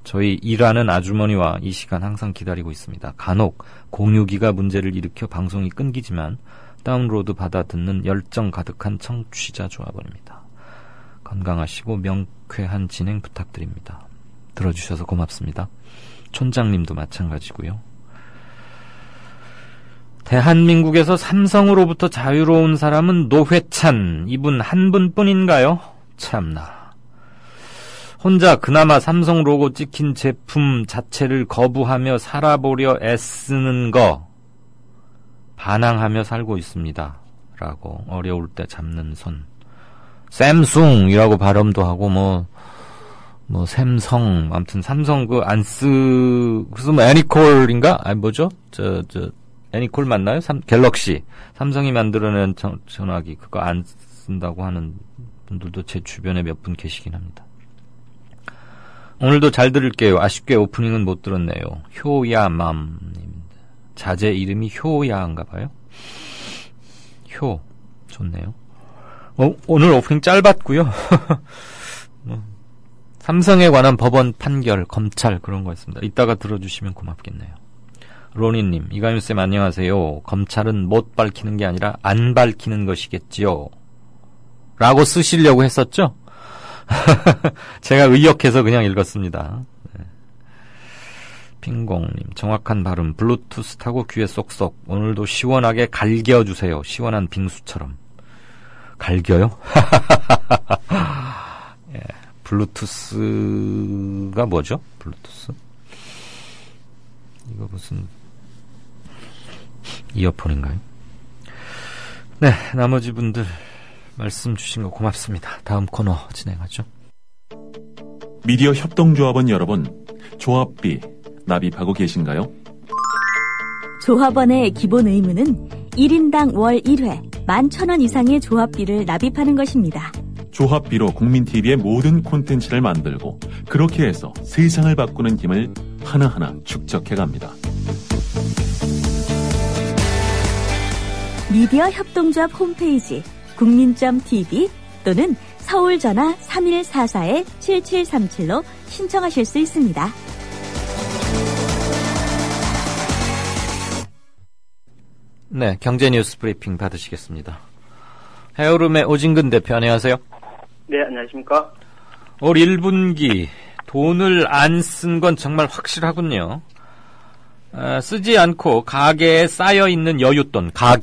Speaker 4: 저희 일하는 아주머니와 이 시간 항상 기다리고 있습니다. 간혹 공유기가 문제를 일으켜 방송이 끊기지만 다운로드 받아 듣는 열정 가득한 청취자 조합원입니다. 건강하시고 명쾌한 진행 부탁드립니다. 들어주셔서 고맙습니다. 촌장님도 마찬가지고요. 대한민국에서 삼성으로부터 자유로운 사람은 노회찬, 이분 한 분뿐인가요? 참나. 혼자 그나마 삼성 로고 찍힌 제품 자체를 거부하며 살아보려 애쓰는 거 반항하며 살고 있습니다. 라고 어려울 때 잡는 손. 샘숭이라고 발음도 하고 뭐 샘성, 아무튼 삼성 그래서 뭐 애니콜인가? 뭐죠? 애니콜 맞나요? 갤럭시. 삼성이 만들어낸 전화기 그거 안 쓴다고 하는 분들도 제 주변에 몇 분 계시긴 합니다. 오늘도 잘 들을게요. 아쉽게 오프닝은 못 들었네요. 효야맘님. 자제 이름이 효야인가 봐요. 효. 좋네요. 오늘 오프닝 짧았고요. 삼성에 관한 법원 판결, 검찰 그런 거 있습니다. 이따가 들어주시면 고맙겠네요. 로니님, 이가윤쌤 안녕하세요. 검찰은 못 밝히는 게 아니라 안 밝히는 것이겠지요. 라고 쓰시려고 했었죠? 제가 의역해서 그냥 읽었습니다. 네. 핑공님, 정확한 발음. 블루투스 타고 귀에 쏙쏙. 오늘도 시원하게 갈겨주세요. 시원한 빙수처럼. 갈겨요? 예, 블루투스가 뭐죠? 블루투스? 이거 무슨 이어폰인가요? 네, 나머지 분들 말씀 주신 거 고맙습니다. 다음 코너 진행하죠.
Speaker 8: 미디어 협동조합원 여러분, 조합비 납입하고 계신가요?
Speaker 9: 조합원의 기본 의무는 1인당 월 1회 11,000원 이상의 조합비를 납입하는 것입니다.
Speaker 8: 조합비로 국민TV의 모든 콘텐츠를 만들고 그렇게 해서 세상을 바꾸는 힘을 하나하나 축적해갑니다.
Speaker 9: 미디어 협동조합 홈페이지 국민.tv 또는 서울전화 3144-7737로 신청하실 수 있습니다.
Speaker 4: 네, 경제뉴스 브리핑 받으시겠습니다. 헤어룸의 오진근 대표, 안녕하세요.
Speaker 10: 네, 안녕하십니까.
Speaker 4: 올 1분기 돈을 안 쓴 건 정말 확실하군요. 쓰지 않고 가게에 쌓여있는 여윳돈, 각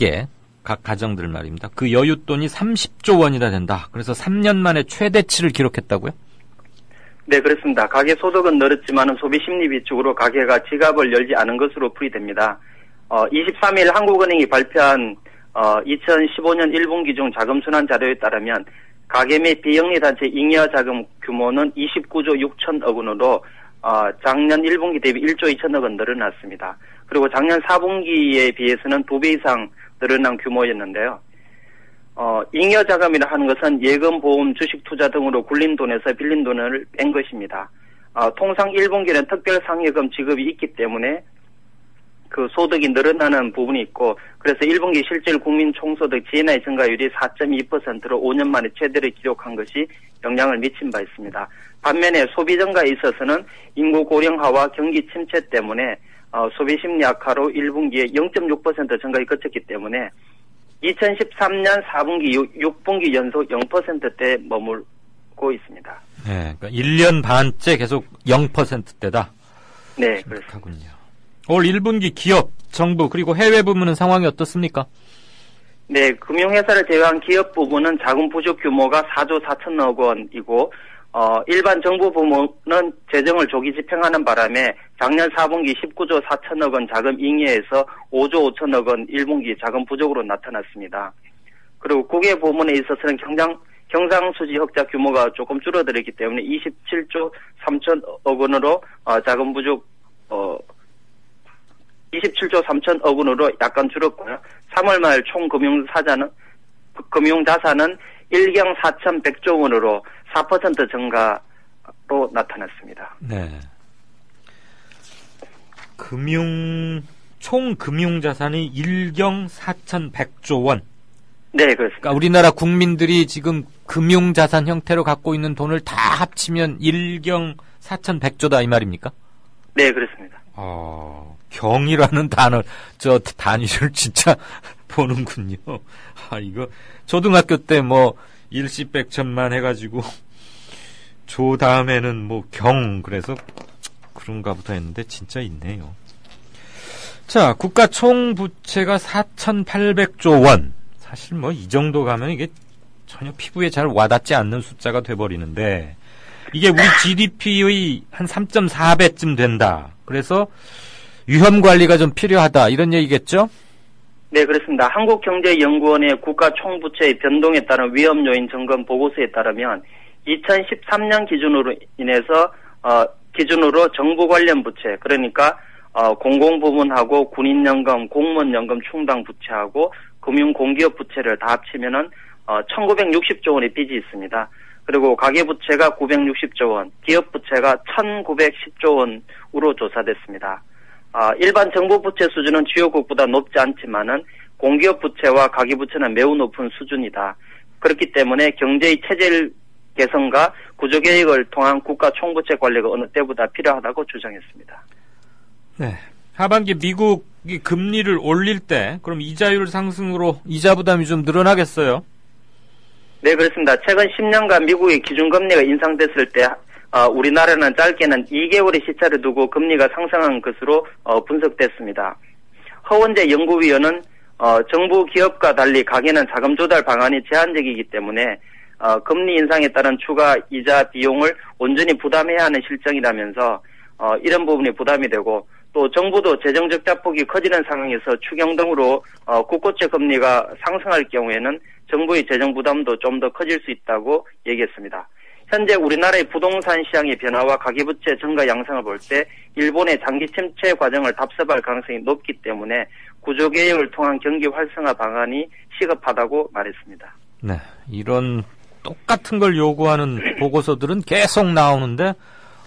Speaker 4: 가정들 말입니다. 그 여윳돈이 30조 원이나 된다. 그래서 3년 만에 최대치를 기록했다고요?
Speaker 10: 네, 그렇습니다. 가계 소득은 늘었지만 소비 심리 비축으로 가계가 지갑을 열지 않은 것으로 풀이됩니다. 23일 한국은행이 발표한 2015년 1분기 중 자금순환 자료에 따르면 가계 및 비영리단체 잉여자금 규모는 29조 6천억 원으로 작년 1분기 대비 1조 2천억 원 늘어났습니다. 그리고 작년 4분기에 비해서는 2배 이상 늘어난 규모였는데요. 잉여자금이라 하는 것은 예금, 보험, 주식 투자 등으로 굴린 돈에서 빌린 돈을 뺀 것입니다. 통상 1분기는 특별상여금 지급이 있기 때문에 그 소득이 늘어나는 부분이 있고, 그래서 1분기 실질 국민 총소득 GNI 증가율이 4.2%로 5년 만에 최대를 기록한 것이 영향을 미친 바 있습니다. 반면에 소비 증가에 있어서는 인구 고령화와 경기 침체 때문에 소비 심리 악화로 1분기에 0.6% 증가에 그쳤기 때문에 2013년 4분기, 6분기 연속 0%대에 머물고 있습니다.
Speaker 4: 네, 그러니까 1년 반째 계속 0%대다.
Speaker 10: 네, 그렇군요.
Speaker 4: 올 1분기 기업, 정부 그리고 해외 부문은 상황이 어떻습니까?
Speaker 10: 네, 금융회사를 제외한 기업 부문은 자금 부족 규모가 4조 4천억 원이고 일반 정부 부문은 재정을 조기 집행하는 바람에 작년 4분기 19조 4천억 원 자금 잉여에서 5조 5천억 원 1분기 자금 부족으로 나타났습니다. 그리고 국외 부문에 있어서는 경상수지 흑자 규모가 조금 줄어들었기 때문에 27조 3천억 원으로 자금 부족 27조 3천억 원으로 약간 줄었고요. 3월 말 총 금융자산은 1경 4,100조 원으로 4% 증가로 나타났습니다.
Speaker 4: 네. 총 금융자산이 1경 4,100조 원.
Speaker 10: 네, 그렇습니다.
Speaker 4: 그러니까 우리나라 국민들이 지금 금융자산 형태로 갖고 있는 돈을 다 합치면 1경 4,100조다 이 말입니까?
Speaker 10: 네, 그렇습니다.
Speaker 4: 경이라는 단위를 진짜 보는군요. 이거 초등학교 때 일시 백천만 해가지고 조 다음에는 그래서 그런가 보다 했는데 진짜 있네요. 자, 국가 총부채가 4,800조 원. 사실 이 정도 가면 이게 전혀 피부에 잘 와닿지 않는 숫자가 돼버리는데 이게 우리 GDP의 한 3.4배쯤 된다. 그래서 위험 관리가 좀 필요하다. 이런 얘기겠죠?
Speaker 10: 네, 그렇습니다. 한국경제연구원의 국가 총부채의 변동에 따른 위험 요인 점검 보고서에 따르면 2013년 기준으로 정부 관련 부채, 그러니까 공공부문하고 군인연금, 공무원연금 충당 부채하고 금융공기업 부채를 다 합치면은 1960조 원의 빚이 있습니다. 그리고 가계부채가 960조 원, 기업부채가 1910조 원으로 조사됐습니다. 일반 정부 부채 수준은 주요국보다 높지 않지만은 공기업 부채와 가계부채는 매우 높은 수준이다. 그렇기 때문에 경제의 체질 개선과 구조개혁을 통한 국가 총부채 관리가 어느 때보다 필요하다고 주장했습니다.
Speaker 4: 네. 하반기 미국이 금리를 올릴 때 그럼 이자율 상승으로 이자 부담이 좀 늘어나겠어요?
Speaker 10: 네, 그렇습니다. 최근 10년간 미국의 기준금리가 인상됐을 때 우리나라는 짧게는 2개월의 시차를 두고 금리가 상승한 것으로 분석됐습니다. 허원재 연구위원은 정부 기업과 달리 가계는 자금 조달 방안이 제한적이기 때문에 금리 인상에 따른 추가 이자 비용을 온전히 부담해야 하는 실정이라면서 이런 부분이 부담이 되고 또 정부도 재정 적자폭이 커지는 상황에서 추경 등으로 국고채 금리가 상승할 경우에는 정부의 재정 부담도 좀 더 커질 수 있다고 얘기했습니다. 현재 우리나라의 부동산 시장의 변화와 가계부채 증가 양상을 볼 때 일본의 장기 침체 과정을 답습할 가능성이 높기 때문에 구조개혁을 통한 경기 활성화 방안이 시급하다고 말했습니다.
Speaker 4: 네, 이런 똑같은 걸 요구하는 보고서들은 계속 나오는데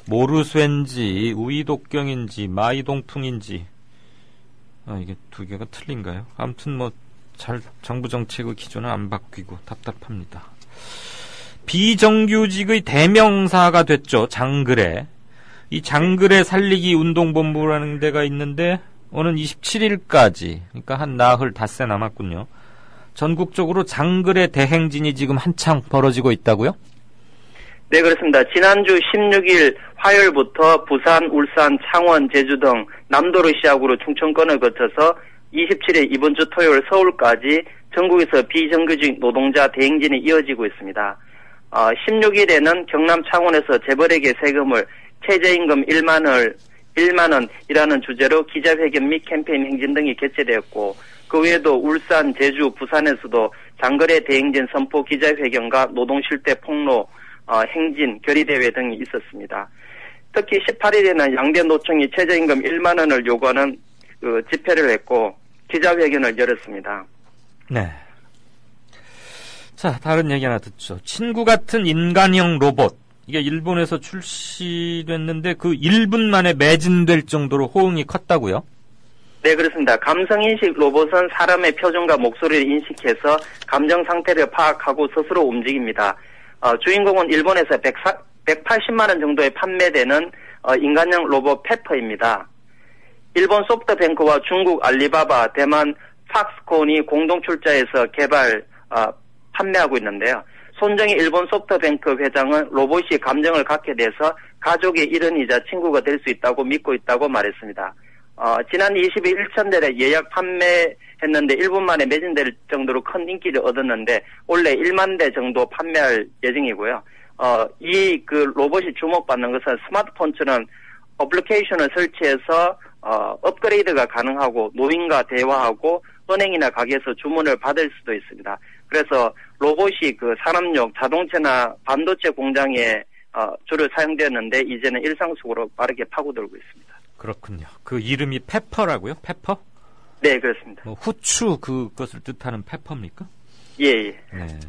Speaker 4: 모르쇠인지 우이독경인지 마이동풍인지 이게 두 개가 틀린가요? 아무튼 뭐 잘 정부 정책의 기조는 안 바뀌고 답답합니다. 비정규직의 대명사가 됐죠. 장그래. 이 장그래 살리기 운동본부라는 데가 있는데 오는 27일까지 그러니까 한 나흘 닷새 남았군요. 전국적으로 장그래 대행진이 지금 한창 벌어지고 있다고요?
Speaker 10: 네, 그렇습니다. 지난주 16일 화요일부터 부산, 울산, 창원, 제주 등 남도를 시작으로 충청권을 거쳐서 27일 이번 주 토요일 서울까지 전국에서 비정규직 노동자 대행진이 이어지고 있습니다. 16일에는 경남 창원에서 재벌에게 세금을 최저임금 1만 원이라는 주제로 기자회견 및 캠페인 행진 등이 개최되었고 그 외에도 울산, 제주, 부산에서도 장거래 대행진 선포 기자회견과 노동실태 폭로 행진, 결의대회 등이 있었습니다. 특히 18일에는 양대 노총이 최저임금 1만 원을 요구하는 집회를 했고 기자회견을 열었습니다.
Speaker 4: 네. 자, 다른 얘기 하나 듣죠. 친구 같은 인간형 로봇. 이게 일본에서 출시됐는데 그 1분 만에 매진될 정도로 호응이 컸다고요?
Speaker 10: 네, 그렇습니다. 감성인식 로봇은 사람의 표정과 목소리를 인식해서 감정 상태를 파악하고 스스로 움직입니다. 주인공은 일본에서 180만 원 정도에 판매되는 인간형 로봇 페퍼입니다. 일본 소프트뱅크와 중국 알리바바, 대만 팍스콘이 공동 출자해서 판매하고 있는데요. 손정희 일본 소프트뱅크 회장은 로봇이 감정을 갖게 돼서 가족의 일원이자 친구가 될 수 있다고 믿고 있다고 말했습니다. 지난 20일 1,000대를 예약 판매했는데 1분 만에 매진될 정도로 큰 인기를 얻었는데 원래 1만 대 정도 판매할 예정이고요. 이 로봇이 주목받는 것은 스마트폰처럼 어플리케이션을 설치해서 업그레이드가 가능하고 노인과 대화하고 은행이나 가게에서 주문을 받을 수도 있습니다. 그래서 로봇이 산업용 자동차나 반도체 공장에 주로 사용되었는데 이제는 일상 속으로 빠르게 파고들고 있습니다.
Speaker 4: 그렇군요. 그 이름이 페퍼라고요? 페퍼?
Speaker 10: 네, 그렇습니다.
Speaker 4: 후추 그것을 뜻하는 페퍼입니까?
Speaker 10: 예.
Speaker 4: 네.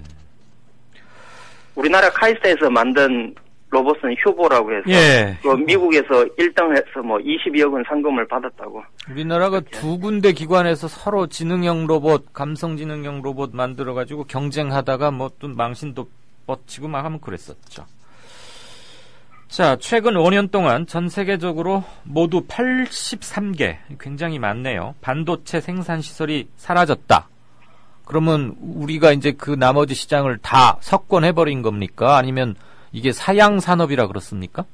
Speaker 10: 우리나라 카이스트에서 만든 로봇은 휴보라고 해서
Speaker 4: 예.
Speaker 10: 미국에서 1등해서 22억 원 상금을 받았다고.
Speaker 4: 우리나라가 두 군데 기관에서 서로 지능형 로봇, 감성지능형 로봇 만들어가지고 경쟁하다가 또 망신도 뻗치고 막 하면 그랬었죠. 자, 최근 5년 동안 전 세계적으로 모두 83개, 굉장히 많네요. 반도체 생산 시설이 사라졌다. 그러면 우리가 이제 그 나머지 시장을 다 석권해버린 겁니까? 아니면 이게 사양 산업이라 그렇습니까?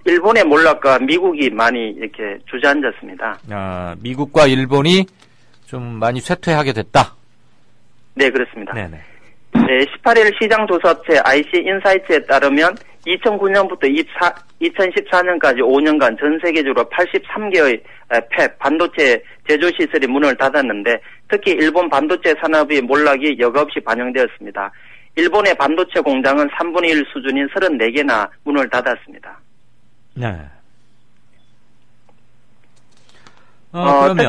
Speaker 10: 일본의 몰락과 미국이 많이 이렇게 주저앉았습니다.
Speaker 4: 미국과 일본이 좀 많이 쇠퇴하게 됐다?
Speaker 10: 네, 그렇습니다.
Speaker 4: 네네.
Speaker 10: 네, 18일 시장조사업체 IC인사이트에 따르면 2009년부터 2014년까지 5년간 전 세계적으로 83개의 팹, 반도체 제조시설이 문을 닫았는데 특히 일본 반도체 산업의 몰락이 여과없이 반영되었습니다. 일본의 반도체 공장은 3분의 1 수준인 34개나 문을 닫았습니다.
Speaker 4: 네.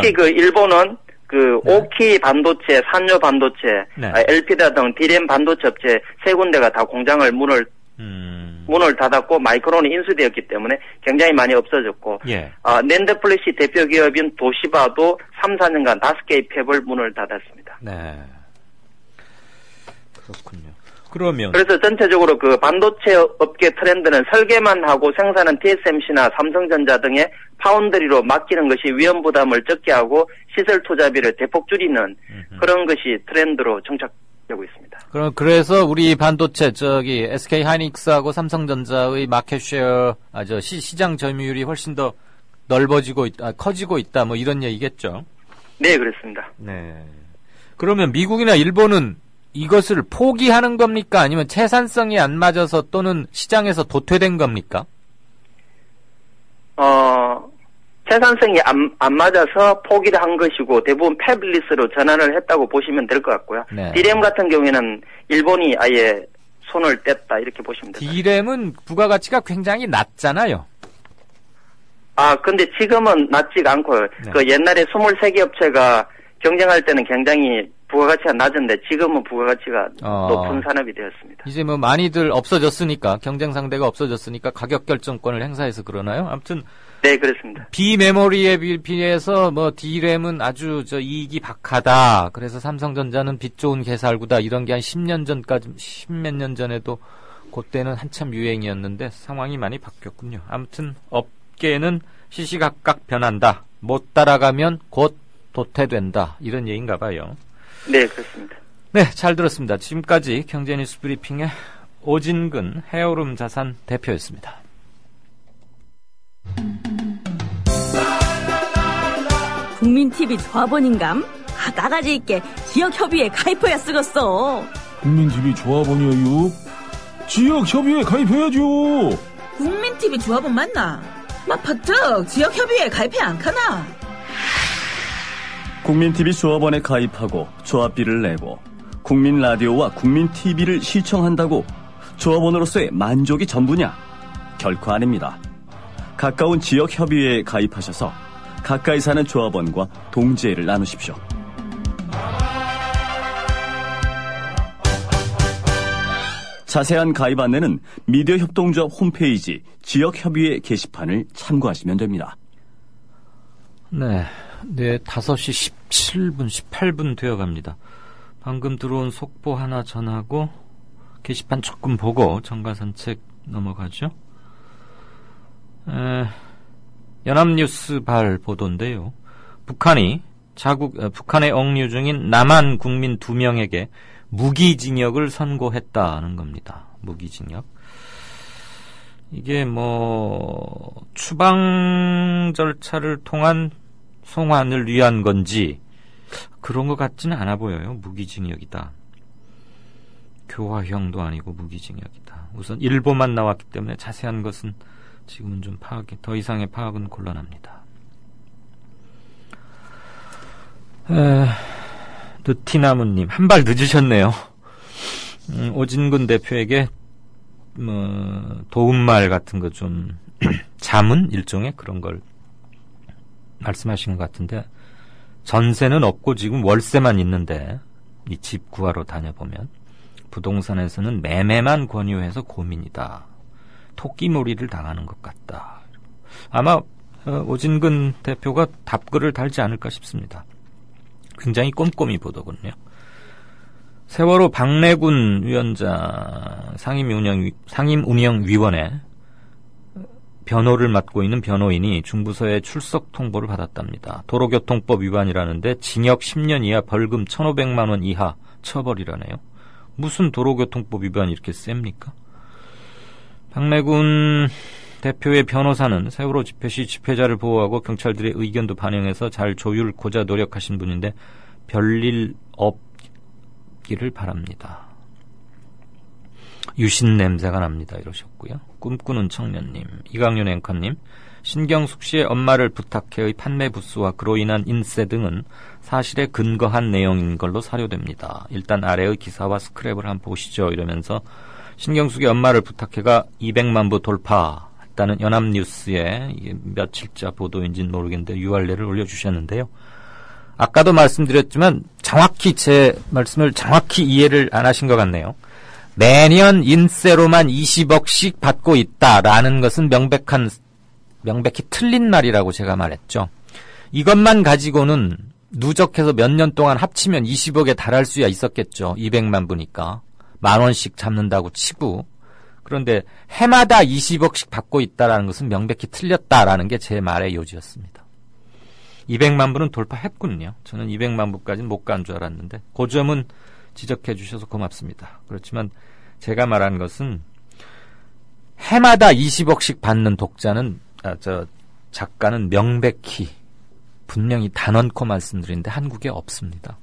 Speaker 10: 특히 일본은 오키 반도체, 산요 반도체, 엘피다 등 디램 반도체 업체 3군데가 다 공장을 문을 닫았고 마이크론이 인수되었기 때문에 굉장히 많이 없어졌고 낸드 플래시 대표 기업인 도시바도 3, 4년간 5개의 팹을 문을 닫았습니다.
Speaker 4: 네. 그렇군요.
Speaker 10: 그래서 전체적으로 반도체 업계 트렌드는 설계만 하고 생산은 TSMC나 삼성전자 등의 파운드리로 맡기는 것이 위험 부담을 적게 하고 시설 투자비를 대폭 줄이는 그런 것이 트렌드로 정착 되고 있습니다.
Speaker 4: 그래서 우리 반도체 SK 하이닉스하고 삼성전자의 마켓 쉐어 시장 점유율이 훨씬 더 넓어지고 커지고 있다 뭐 이런 얘기겠죠.
Speaker 10: 네, 그렇습니다.
Speaker 4: 네. 그러면 미국이나 일본은 이것을 포기하는 겁니까? 아니면 채산성이 안 맞아서 또는 시장에서 도태된 겁니까?
Speaker 10: 채산성이 안 맞아서 포기를 한 것이고 대부분 패블리스로 전환을 했다고 보시면 될 것 같고요.
Speaker 4: 네.
Speaker 10: D램 같은 경우에는 일본이 아예 손을 뗐다 이렇게 보시면 됩니다.
Speaker 4: D램은 부가가치가 굉장히 낮잖아요.
Speaker 10: 근데 지금은 낮지가 않고
Speaker 4: 네.
Speaker 10: 그 옛날에 23개 업체가 경쟁할 때는 굉장히 부가가치가 낮은데 지금은 부가가치가 높은 산업이 되었습니다.
Speaker 4: 이제 뭐 많이들 없어졌으니까 경쟁 상대가 없어졌으니까 가격 결정권을 행사해서 그러나요? 아무튼
Speaker 10: 네, 그렇습니다.
Speaker 4: 비메모리에 비해서 뭐 D램은 아주 이익이 박하다. 그래서 삼성전자는 빛 좋은 개살구다. 이런 게 한 10년 전까지 10몇 년 전에도 그때는 한참 유행이었는데 상황이 많이 바뀌었군요. 아무튼 업계는 시시각각 변한다. 못 따라가면 곧 도태된다. 이런 얘기인가 봐요.
Speaker 10: 네, 그렇습니다.
Speaker 4: 네, 잘 들었습니다. 지금까지 경제뉴스 브리핑의 오진근 헤어룸 자산 대표였습니다.
Speaker 9: 국민TV 조합원인감? 나가지 있게 지역협의회 가입해야 쓰겠어.
Speaker 11: 국민TV 조합원이요? 지역협의회 가입해야죠.
Speaker 12: 국민TV 조합원 맞나? 퍼뜩 지역협의회 가입해 안 카나?
Speaker 13: 국민TV 조합원에 가입하고 조합비를 내고 국민라디오와 국민TV를 시청한다고 조합원으로서의 만족이 전부냐? 결코 아닙니다. 가까운 지역협의회에 가입하셔서 가까이 사는 조합원과 동지애를 나누십시오. 자세한 가입 안내는 미디어협동조합 홈페이지 지역협의회 게시판을 참고하시면 됩니다.
Speaker 4: 네, 5시 17분, 18분 되어갑니다. 방금 들어온 속보 하나 전하고 게시판 조금 보고 정가산책 넘어가죠. 연합뉴스 발 보도인데요. 북한의 억류 중인 남한 국민 2명에게 무기징역을 선고했다는 겁니다. 무기징역. 이게 추방 절차를 통한 송환을 위한 건지 그런 것 같지는 않아 보여요. 무기징역이다. 교화형도 아니고 무기징역이다. 우선 일보만 나왔기 때문에 자세한 것은 지금은 좀 더 이상의 파악은 곤란합니다. 느티나무님, 한 발 늦으셨네요. 오진근 대표에게, 도움말 같은 거 좀, 자문? 일종의 그런 걸 말씀하신 것 같은데, 전세는 없고 지금 월세만 있는데, 이 집 구하러 다녀보면, 부동산에서는 매매만 권유해서 고민이다. 토끼몰이를 당하는 것 같다. 아마 오진근 대표가 답글을 달지 않을까 싶습니다. 굉장히 꼼꼼히 보더군요. 세월호 박래군 위원장 상임운영위원회 변호를 맡고 있는 변호인이 중부서에 출석 통보를 받았답니다. 도로교통법 위반이라는데 징역 10년 이하 벌금 1,500만 원 이하 처벌이라네요. 무슨 도로교통법 위반이 이렇게 셉니까? 박래군 대표의 변호사는 세월호 집회 시 집회자를 보호하고 경찰들의 의견도 반영해서 잘 조율고자 노력하신 분인데 별일 없기를 바랍니다. 유신 냄새가 납니다. 이러셨고요. 꿈꾸는 청년님, 이강윤 앵커님, 신경숙 씨의 엄마를 부탁해의 판매 부수와 그로 인한 인세 등은 사실에 근거한 내용인 걸로 사료됩니다. 일단 아래의 기사와 스크랩을 한번 보시죠. 이러면서 신경숙의 엄마를 부탁해가 200만 부 돌파했다는 연합뉴스에 이게 며칠자 보도인지는 모르겠는데 URL을 올려주셨는데요. 아까도 말씀드렸지만 정확히 제 말씀을 정확히 이해를 안 하신 것 같네요. 매년 인세로만 20억씩 받고 있다라는 것은 명백히 틀린 말이라고 제가 말했죠. 이것만 가지고는 누적해서 몇 년 동안 합치면 20억에 달할 수야 있었겠죠. 200만 부니까. 10,000원씩 잡는다고 치고. 그런데 해마다 20억씩 받고 있다라는 것은 명백히 틀렸다라는 게 제 말의 요지였습니다. 200만 부는 돌파했군요. 저는 200만 부까지는 못 간 줄 알았는데 그 점은 지적해 주셔서 고맙습니다. 그렇지만 제가 말한 것은 해마다 20억씩 받는 독자는 작가는 명백히 분명히 단언코 말씀드리는데 한국에 없습니다.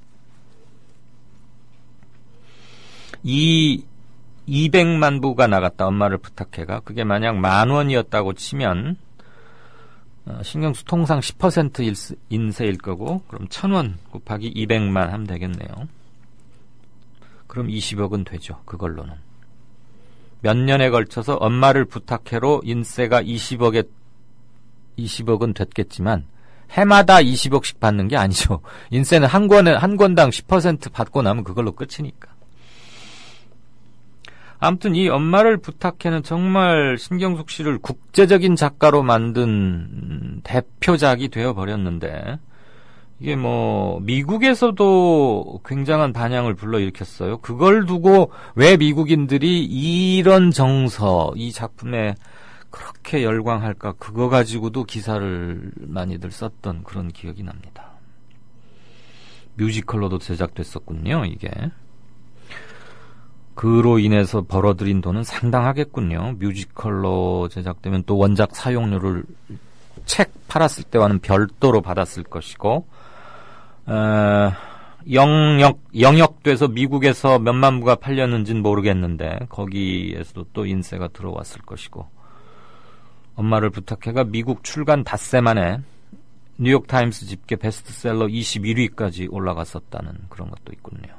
Speaker 4: 이 200만 부가 나갔다. 엄마를 부탁해가 그게 만약 10,000원이었다고 치면 신경수 통상 10% 인세일 거고 그럼 1,000원 곱하기 200만 하면 되겠네요. 그럼 20억은 되죠. 그걸로는. 몇 년에 걸쳐서 엄마를 부탁해로 인세가 20억은 됐겠지만 해마다 20억씩 받는 게 아니죠. 인세는 한 권당 10% 받고 나면 그걸로 끝이니까. 아무튼 이 엄마를 부탁해는 정말 신경숙 씨를 국제적인 작가로 만든 대표작이 되어버렸는데 이게 미국에서도 굉장한 반향을 불러일으켰어요. 그걸 두고 왜 미국인들이 이런 정서, 이 작품에 그렇게 열광할까, 그거 가지고도 기사를 많이들 썼던 그런 기억이 납니다. 뮤지컬로도 제작됐었군요, 이게. 그로 인해서 벌어들인 돈은 상당하겠군요. 뮤지컬로 제작되면 또 원작 사용료를 책 팔았을 때와는 별도로 받았을 것이고, 영역돼서 미국에서 몇만 부가 팔렸는지는 모르겠는데 거기에서도 또 인세가 들어왔을 것이고, 엄마를 부탁해가 미국 출간 닷새 만에 뉴욕타임스 집계 베스트셀러 21위까지 올라갔었다는 그런 것도 있군요.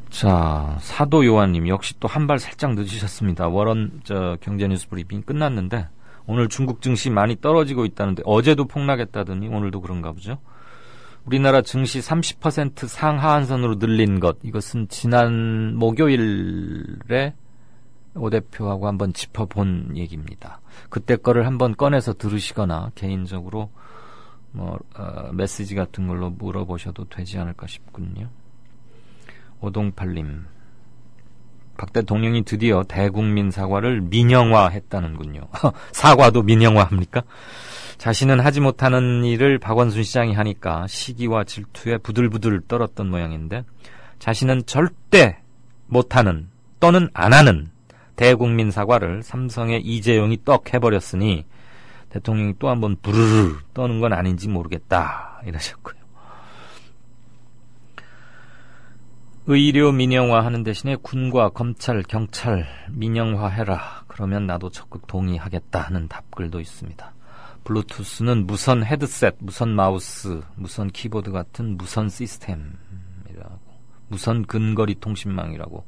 Speaker 4: 자, 사도 요한님 역시 또 한 발 살짝 늦으셨습니다. 워런 경제뉴스 브리핑 끝났는데 오늘 중국 증시 많이 떨어지고 있다는데 어제도 폭락했다더니 오늘도 그런가 보죠. 우리나라 증시 30% 상하한선으로 늘린 것, 이것은 지난 목요일에 오 대표하고 한번 짚어본 얘기입니다. 그때 거를 한번 꺼내서 들으시거나 개인적으로 메시지 같은 걸로 물어보셔도 되지 않을까 싶군요. 오동팔님, 박 대통령이 드디어 대국민 사과를 민영화했다는군요. 사과도 민영화합니까? 자신은 하지 못하는 일을 박원순 시장이 하니까 시기와 질투에 부들부들 떨었던 모양인데, 자신은 절대 못하는 또는 안 하는 대국민 사과를 삼성의 이재용이 떡 해버렸으니 대통령이 또 한번 부르르 떠는 건 아닌지 모르겠다 이러셨고요. 의료 민영화하는 대신에 군과 검찰, 경찰 민영화해라. 그러면 나도 적극 동의하겠다 하는 답글도 있습니다. 블루투스는 무선 헤드셋, 무선 마우스, 무선 키보드 같은 무선 시스템이라고, 무선 근거리 통신망이라고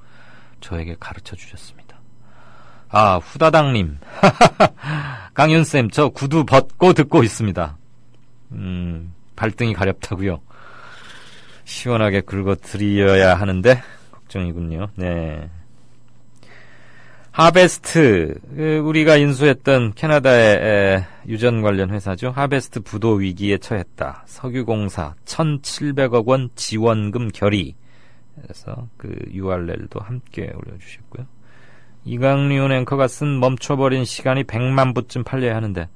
Speaker 4: 저에게 가르쳐 주셨습니다. 아, 후다당님. 강윤쌤, 저 구두 벗고 듣고 있습니다. 발등이 가렵다고요. 시원하게 긁어드려야 하는데 걱정이군요. 네. 하베스트, 우리가 인수했던 캐나다의 유전 관련 회사죠. 하베스트 부도 위기에 처했다. 석유공사 1,700억 원 지원금 결의. 그래서 그 URL도 함께 올려주셨고요. 이강리온 앵커가 쓴 멈춰버린 시간이 100만 부쯤 팔려야 하는데,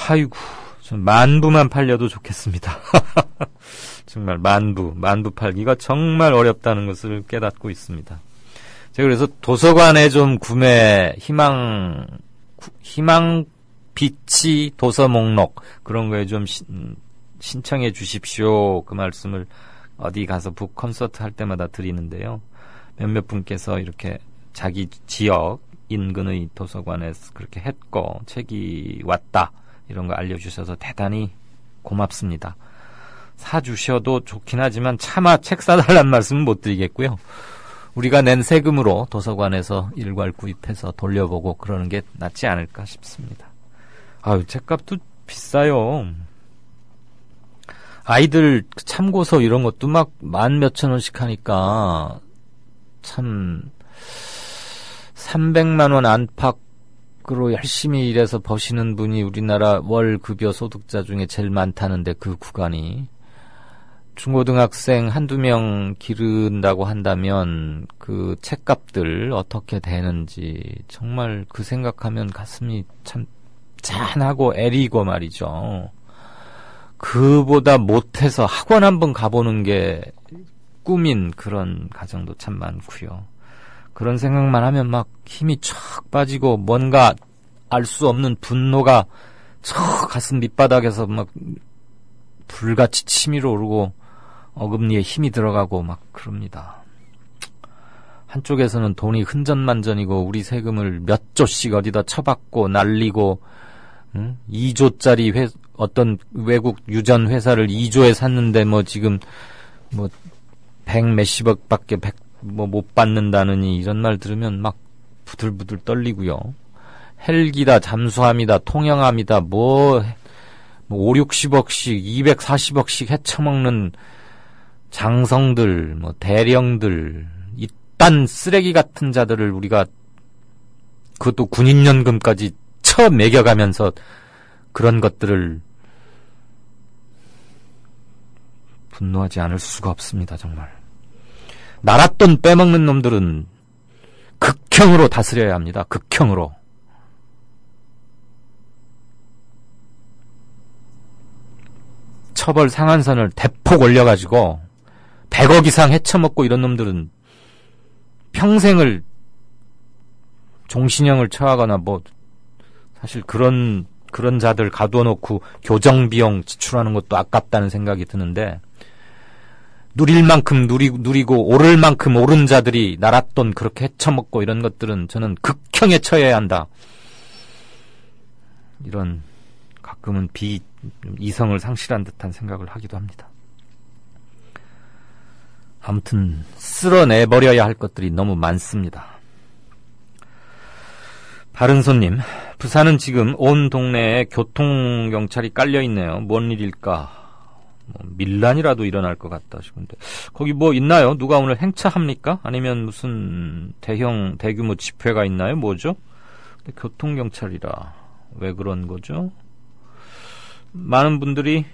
Speaker 4: 아이고, 좀 10,000부만 팔려도 좋겠습니다. 정말 10,000부 팔기가 정말 어렵다는 것을 깨닫고 있습니다. 제가 그래서 도서관에 좀 구매 희망 비치 도서 목록 그런 거에 좀 신청해 주십시오. 그 말씀을 어디 가서 북 콘서트 할 때마다 드리는데요. 몇몇 분께서 이렇게 자기 지역 인근의 도서관에서 그렇게 했고 책이 왔다 이런 거 알려주셔서 대단히 고맙습니다. 사주셔도 좋긴 하지만 차마 책 사달란 말씀은 못 드리겠고요. 우리가 낸 세금으로 도서관에서 일괄 구입해서 돌려보고 그러는 게 낫지 않을까 싶습니다. 아유, 책값도 비싸요. 아이들 참고서 이런 것도 막 10,000몇천 원씩 하니까 참 300만 원 안팎으로 열심히 일해서 버시는 분이 우리나라 월 급여 소득자 중에 제일 많다는데, 그 구간이 중고등학생 한두 명 기른다고 한다면 그 책값들 어떻게 되는지 정말 그 생각하면 가슴이 참 짠하고 애리고 말이죠. 그보다 못해서 학원 한번 가보는 게 꿈인 그런 가정도 참 많고요. 그런 생각만 하면 막 힘이 촥 빠지고 뭔가 알 수 없는 분노가 저 가슴 밑바닥에서 막 불같이 치밀어 오르고 어금니에 힘이 들어가고 막 그럽니다. 한쪽에서는 돈이 흔전만전이고 우리 세금을 몇 조씩 어디다 쳐박고 날리고 2조짜리 어떤 외국 유전 회사를 2조에 샀는데 뭐 지금 뭐 100 몇십억밖에 못 받는다느니 이런 말 들으면 막 부들부들 떨리고요. 헬기다, 잠수함이다, 통영함이다, 뭐 5, 60억씩, 240억씩 헤쳐먹는 장성들, 뭐 대령들, 이딴 쓰레기 같은 자들을 우리가 그것도 군인연금까지 쳐 매겨가면서 그런 것들을 분노하지 않을 수가 없습니다. 정말. 나랏돈 빼먹는 놈들은 극형으로 다스려야 합니다. 극형으로. 처벌 상한선을 대폭 올려가지고 100억 이상 헤쳐먹고 이런 놈들은 평생을 종신형을 처하거나 뭐 사실 그런 자들 가둬놓고 교정비용 지출하는 것도 아깝다는 생각이 드는데 누릴 만큼 누리고 오를 만큼 오른 자들이 나랏돈 그렇게 헤쳐먹고 이런 것들은 저는 극형에 처해야 한다. 이런 가끔은 이성을 상실한 듯한 생각을 하기도 합니다. 아무튼 쓸어내버려야 할 것들이 너무 많습니다. 바른손님, 부산은 지금 온 동네에 교통경찰이 깔려있네요. 뭔 일일까? 밀란이라도 일어날 것 같다 싶은데 거기 뭐 있나요? 누가 오늘 행차합니까? 아니면 무슨 대규모 집회가 있나요? 뭐죠? 교통경찰이라 왜 그런 거죠? 많은 분들이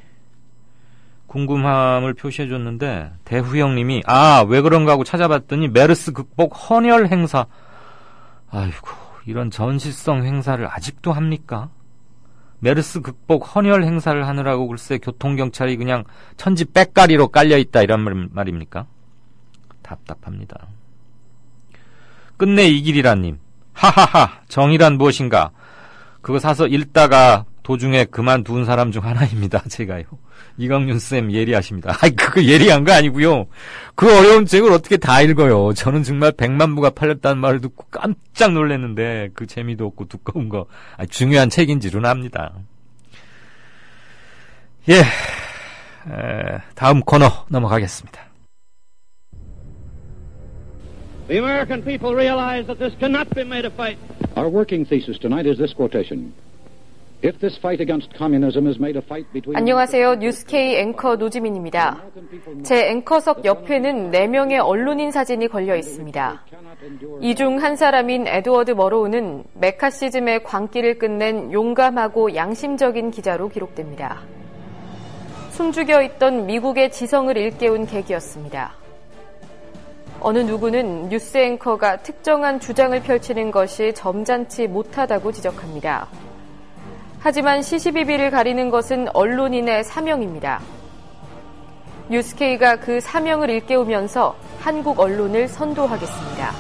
Speaker 4: 궁금함을 표시해줬는데 대후형님이 왜 그런가 하고 찾아봤더니 메르스 극복 헌혈 행사. 아이고, 이런 전시성 행사를 아직도 합니까? 메르스 극복 헌혈 행사를 하느라고 글쎄 교통경찰이 그냥 천지 빽가리로 깔려있다 이런 말입니까? 답답합니다. 끝내 이길이라님, 하하하, 정의란 무엇인가? 그거 사서 읽다가 도중에 그만둔 사람 중 하나입니다. 제가요. 이광윤쌤 예리하십니다. 그거 예리한 거 아니고요. 그 어려운 책을 어떻게 다 읽어요. 저는 정말 100만 부가 팔렸다는 말을 듣고 깜짝 놀랐는데 그 재미도 없고 두꺼운 거 중요한 책인지는 압니다. 예, 다음 코너 넘어가겠습니다.
Speaker 14: The American people realize that this cannot be made a fight.
Speaker 15: Our working thesis tonight is this quotation. If this fight against communism is made a fight between...
Speaker 16: 안녕하세요. 뉴스K 앵커 노지민입니다. 제 앵커석 옆에는 4명의 언론인 사진이 걸려 있습니다. 이 중 한 사람인 에드워드 머로우는 메카시즘의 광기를 끝낸 용감하고 양심적인 기자로 기록됩니다. 숨죽여 있던 미국의 지성을 일깨운 계기였습니다. 어느 누구는 뉴스 앵커가 특정한 주장을 펼치는 것이 점잖지 못하다고 지적합니다. 하지만 시시비비를 가리는 것은 언론인의 사명입니다. 뉴스K가 그 사명을 일깨우면서 한국 언론을 선도하겠습니다.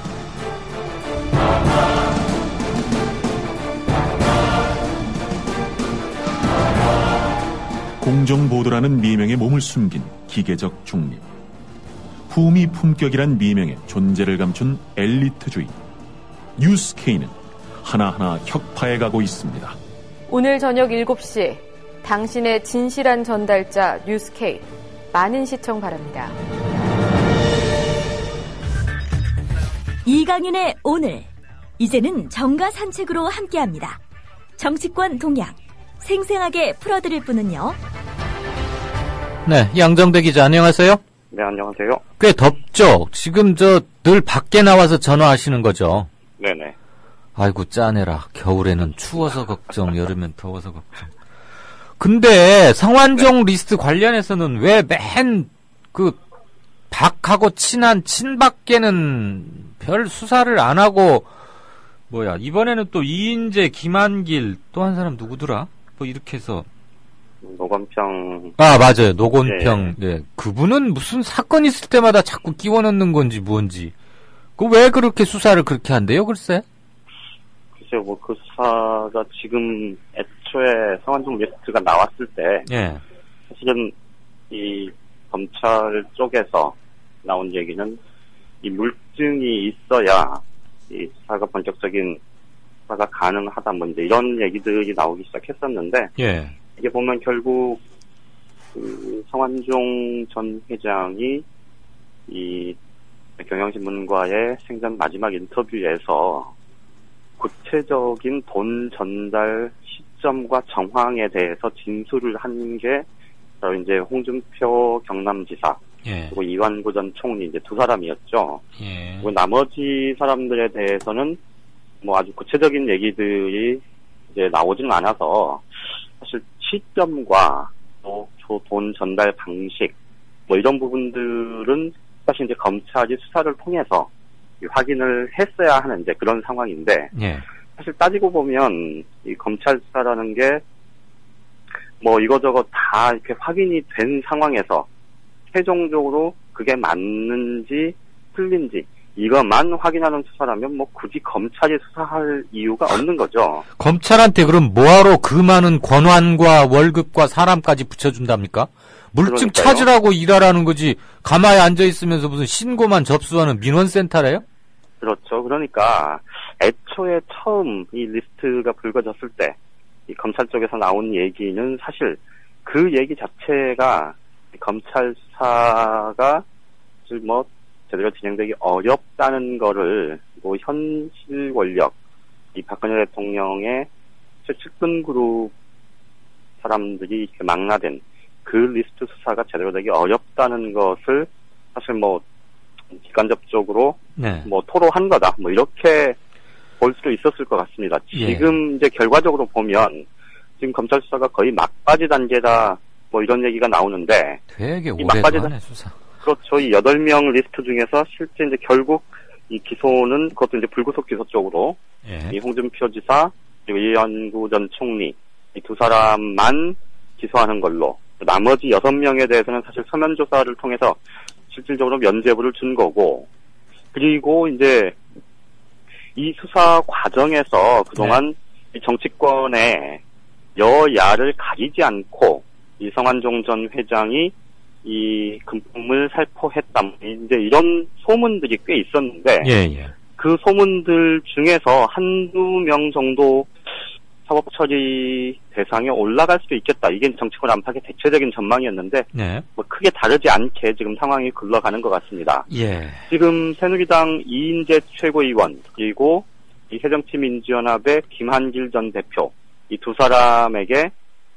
Speaker 8: 공정보도라는 미명에 몸을 숨긴 기계적 중립. 품위 품격이란 미명의 존재를 감춘 엘리트주의. 뉴스K는 하나하나 혁파해가고 있습니다.
Speaker 16: 오늘 저녁 7시 당신의 진실한 전달자 뉴스K 많은 시청 바랍니다.
Speaker 9: 이강윤의 오늘 이제는 정가 산책으로 함께합니다. 정치권 동향 생생하게 풀어드릴 분은요.
Speaker 4: 네, 양정대 기자 안녕하세요.
Speaker 17: 네, 안녕하세요.
Speaker 4: 꽤 덥죠? 지금 늘 밖에 나와서 전화하시는 거죠?
Speaker 17: 네네.
Speaker 4: 아이고 짜내라. 겨울에는 추워서 걱정, 여름엔 더워서 걱정. 근데 성완종 리스트 관련해서는 왜 맨 박하고 친한 친박계는 별 수사를 안 하고 이번에는 또 이인재, 김한길 또 한 사람 누구더라? 뭐 이렇게 해서
Speaker 17: 노건평.
Speaker 4: 아, 맞아요. 노건평. 네. 그분은 무슨 사건 있을 때마다 자꾸 끼워 넣는 건지 뭔지. 왜 그렇게 수사를 그렇게 한대요, 글쎄?
Speaker 17: 글쎄요, 뭐 그 수사가 지금 애초에 성완종 리스트가 나왔을 때.
Speaker 4: 예.
Speaker 17: 사실은 이 검찰 쪽에서 나온 얘기는 이 물증이 있어야 이 수사가 본격적인 수사가 가능하다 뭐 이제 이런 얘기들이 나오기 시작했었는데.
Speaker 4: 예.
Speaker 17: 이게 보면 결국 그 성완종 전 회장이 이 경향신문과의 생전 마지막 인터뷰에서 구체적인 돈 전달 시점과 정황에 대해서 진술을 한 게 바로 이제 홍준표 경남지사
Speaker 4: 예.
Speaker 17: 그리고 이완구 전 총리 이제 두 사람이었죠.
Speaker 4: 예.
Speaker 17: 그리고 나머지 사람들에 대해서는 뭐 아주 구체적인 얘기들이 이제 나오지는 않아서 사실 시점과 또 돈 전달 방식 뭐 이런 부분들은 사실 이제 검찰이 수사를 통해서 확인을 했어야 하는 이제 그런 상황인데
Speaker 4: 예.
Speaker 17: 사실 따지고 보면 이 검찰 수사라는 게 뭐 이거저거 다 이렇게 확인이 된 상황에서 최종적으로 그게 맞는지 틀린지 이것만 확인하는 수사라면 뭐 굳이 검찰이 수사할 이유가 없는 거죠.
Speaker 4: 검찰한테 그럼 뭐하러 그 많은 권한과 월급과 사람까지 붙여준답니까? 물증
Speaker 17: 그러니까요.
Speaker 4: 찾으라고 일하라는 거지. 가만히 앉아있으면서 무슨 신고만 접수하는 민원센터래요?
Speaker 17: 그렇죠. 그러니까 애초에 처음 이 리스트가 불거졌을 때 이 검찰 쪽에서 나온 얘기는 사실 그 얘기 자체가 검찰 수사가 뭐 제대로 진행되기 어렵다는 거를 뭐 현실 권력 이 박근혜 대통령의 측근 그룹 사람들이 이렇게 망라된 그 리스트 수사가 제대로 되기 어렵다는 것을 사실 뭐 직간접적으로
Speaker 4: 네.
Speaker 17: 뭐 토로한 거다 뭐 이렇게 볼 수도 있었을 것 같습니다.
Speaker 4: 예.
Speaker 17: 지금 이제 결과적으로 보면 지금 검찰 수사가 거의 막바지 단계다 뭐 이런 얘기가 나오는데
Speaker 4: 되게
Speaker 17: 이 막바지
Speaker 4: 오래간의 수사.
Speaker 17: 그렇죠. 이 8명 리스트 중에서 실제 이제 결국 이 기소는 그것도 이제 불구속 기소 쪽으로
Speaker 4: 예.
Speaker 17: 이 홍준표 지사 그리고 이완구 전 총리 이 두 사람만 기소하는 걸로 나머지 6명에 대해서는 사실 서면 조사를 통해서 실질적으로 면죄부를 준 거고 그리고 이제 이 수사 과정에서 그동안 이 정치권의 여야를 가리지 않고 이 성완종 전 회장이 이 금품을 살포했다. 이제 이런 소문들이 꽤 있었는데
Speaker 4: 예.
Speaker 17: 그 소문들 중에서 한두 명 정도 사법 처리 대상에 올라갈 수도 있겠다. 이게 정치권 안팎의 대체적인 전망이었는데
Speaker 4: 네.
Speaker 17: 뭐 크게 다르지 않게 지금 상황이 흘러가는 것 같습니다.
Speaker 4: 예.
Speaker 17: 지금 새누리당 이인재 최고위원 그리고 이 새정치민주연합의 김한길 전 대표 이 두 사람에게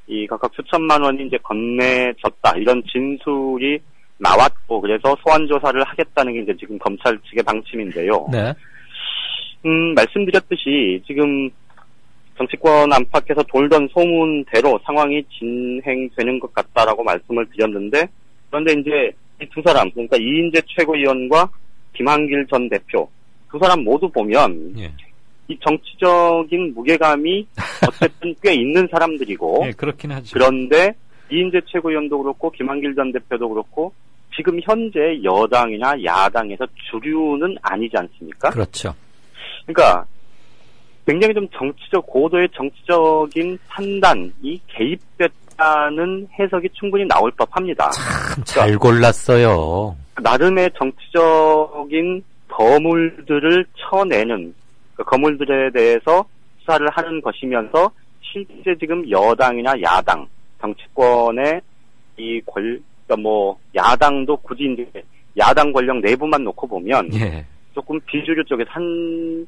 Speaker 17: 이 각각 수천만 원이 이제 건네졌다 이런 진술이 나왔고 그래서 소환 조사를 하겠다는 게 이제 지금 검찰 측의 방침인데요.
Speaker 4: 네.
Speaker 17: 말씀드렸듯이 지금 정치권 안팎에서 돌던 소문대로 상황이 진행되는 것 같다라고 말씀을 드렸는데 그런데 이제 이 두 사람 그러니까 이인재 최고위원과 김한길 전 대표 두 사람 모두 보면
Speaker 4: 예.
Speaker 17: 이 정치적인 무게감이 어쨌든 꽤 있는 사람들이고
Speaker 4: 예, 그렇긴 하죠.
Speaker 17: 그런데 이인재 최고위원도 그렇고 김한길 전 대표도 그렇고 지금 현재 여당이나 야당에서 주류는 아니지 않습니까?
Speaker 4: 그렇죠.
Speaker 17: 그러니까 굉장히 좀 고도의 정치적인 판단이 개입됐다는 해석이 충분히 나올 법합니다.
Speaker 4: 참 잘 골랐어요.
Speaker 17: 나름의 정치적인 거물들을 쳐내는 그 거물들에 대해서 수사를 하는 것이면서 실제 지금 여당이나 야당 정치권의 그러니까 뭐 야당도 굳이 이제 야당 권력 내부만 놓고 보면
Speaker 4: 예.
Speaker 17: 조금 비주류 쪽에 한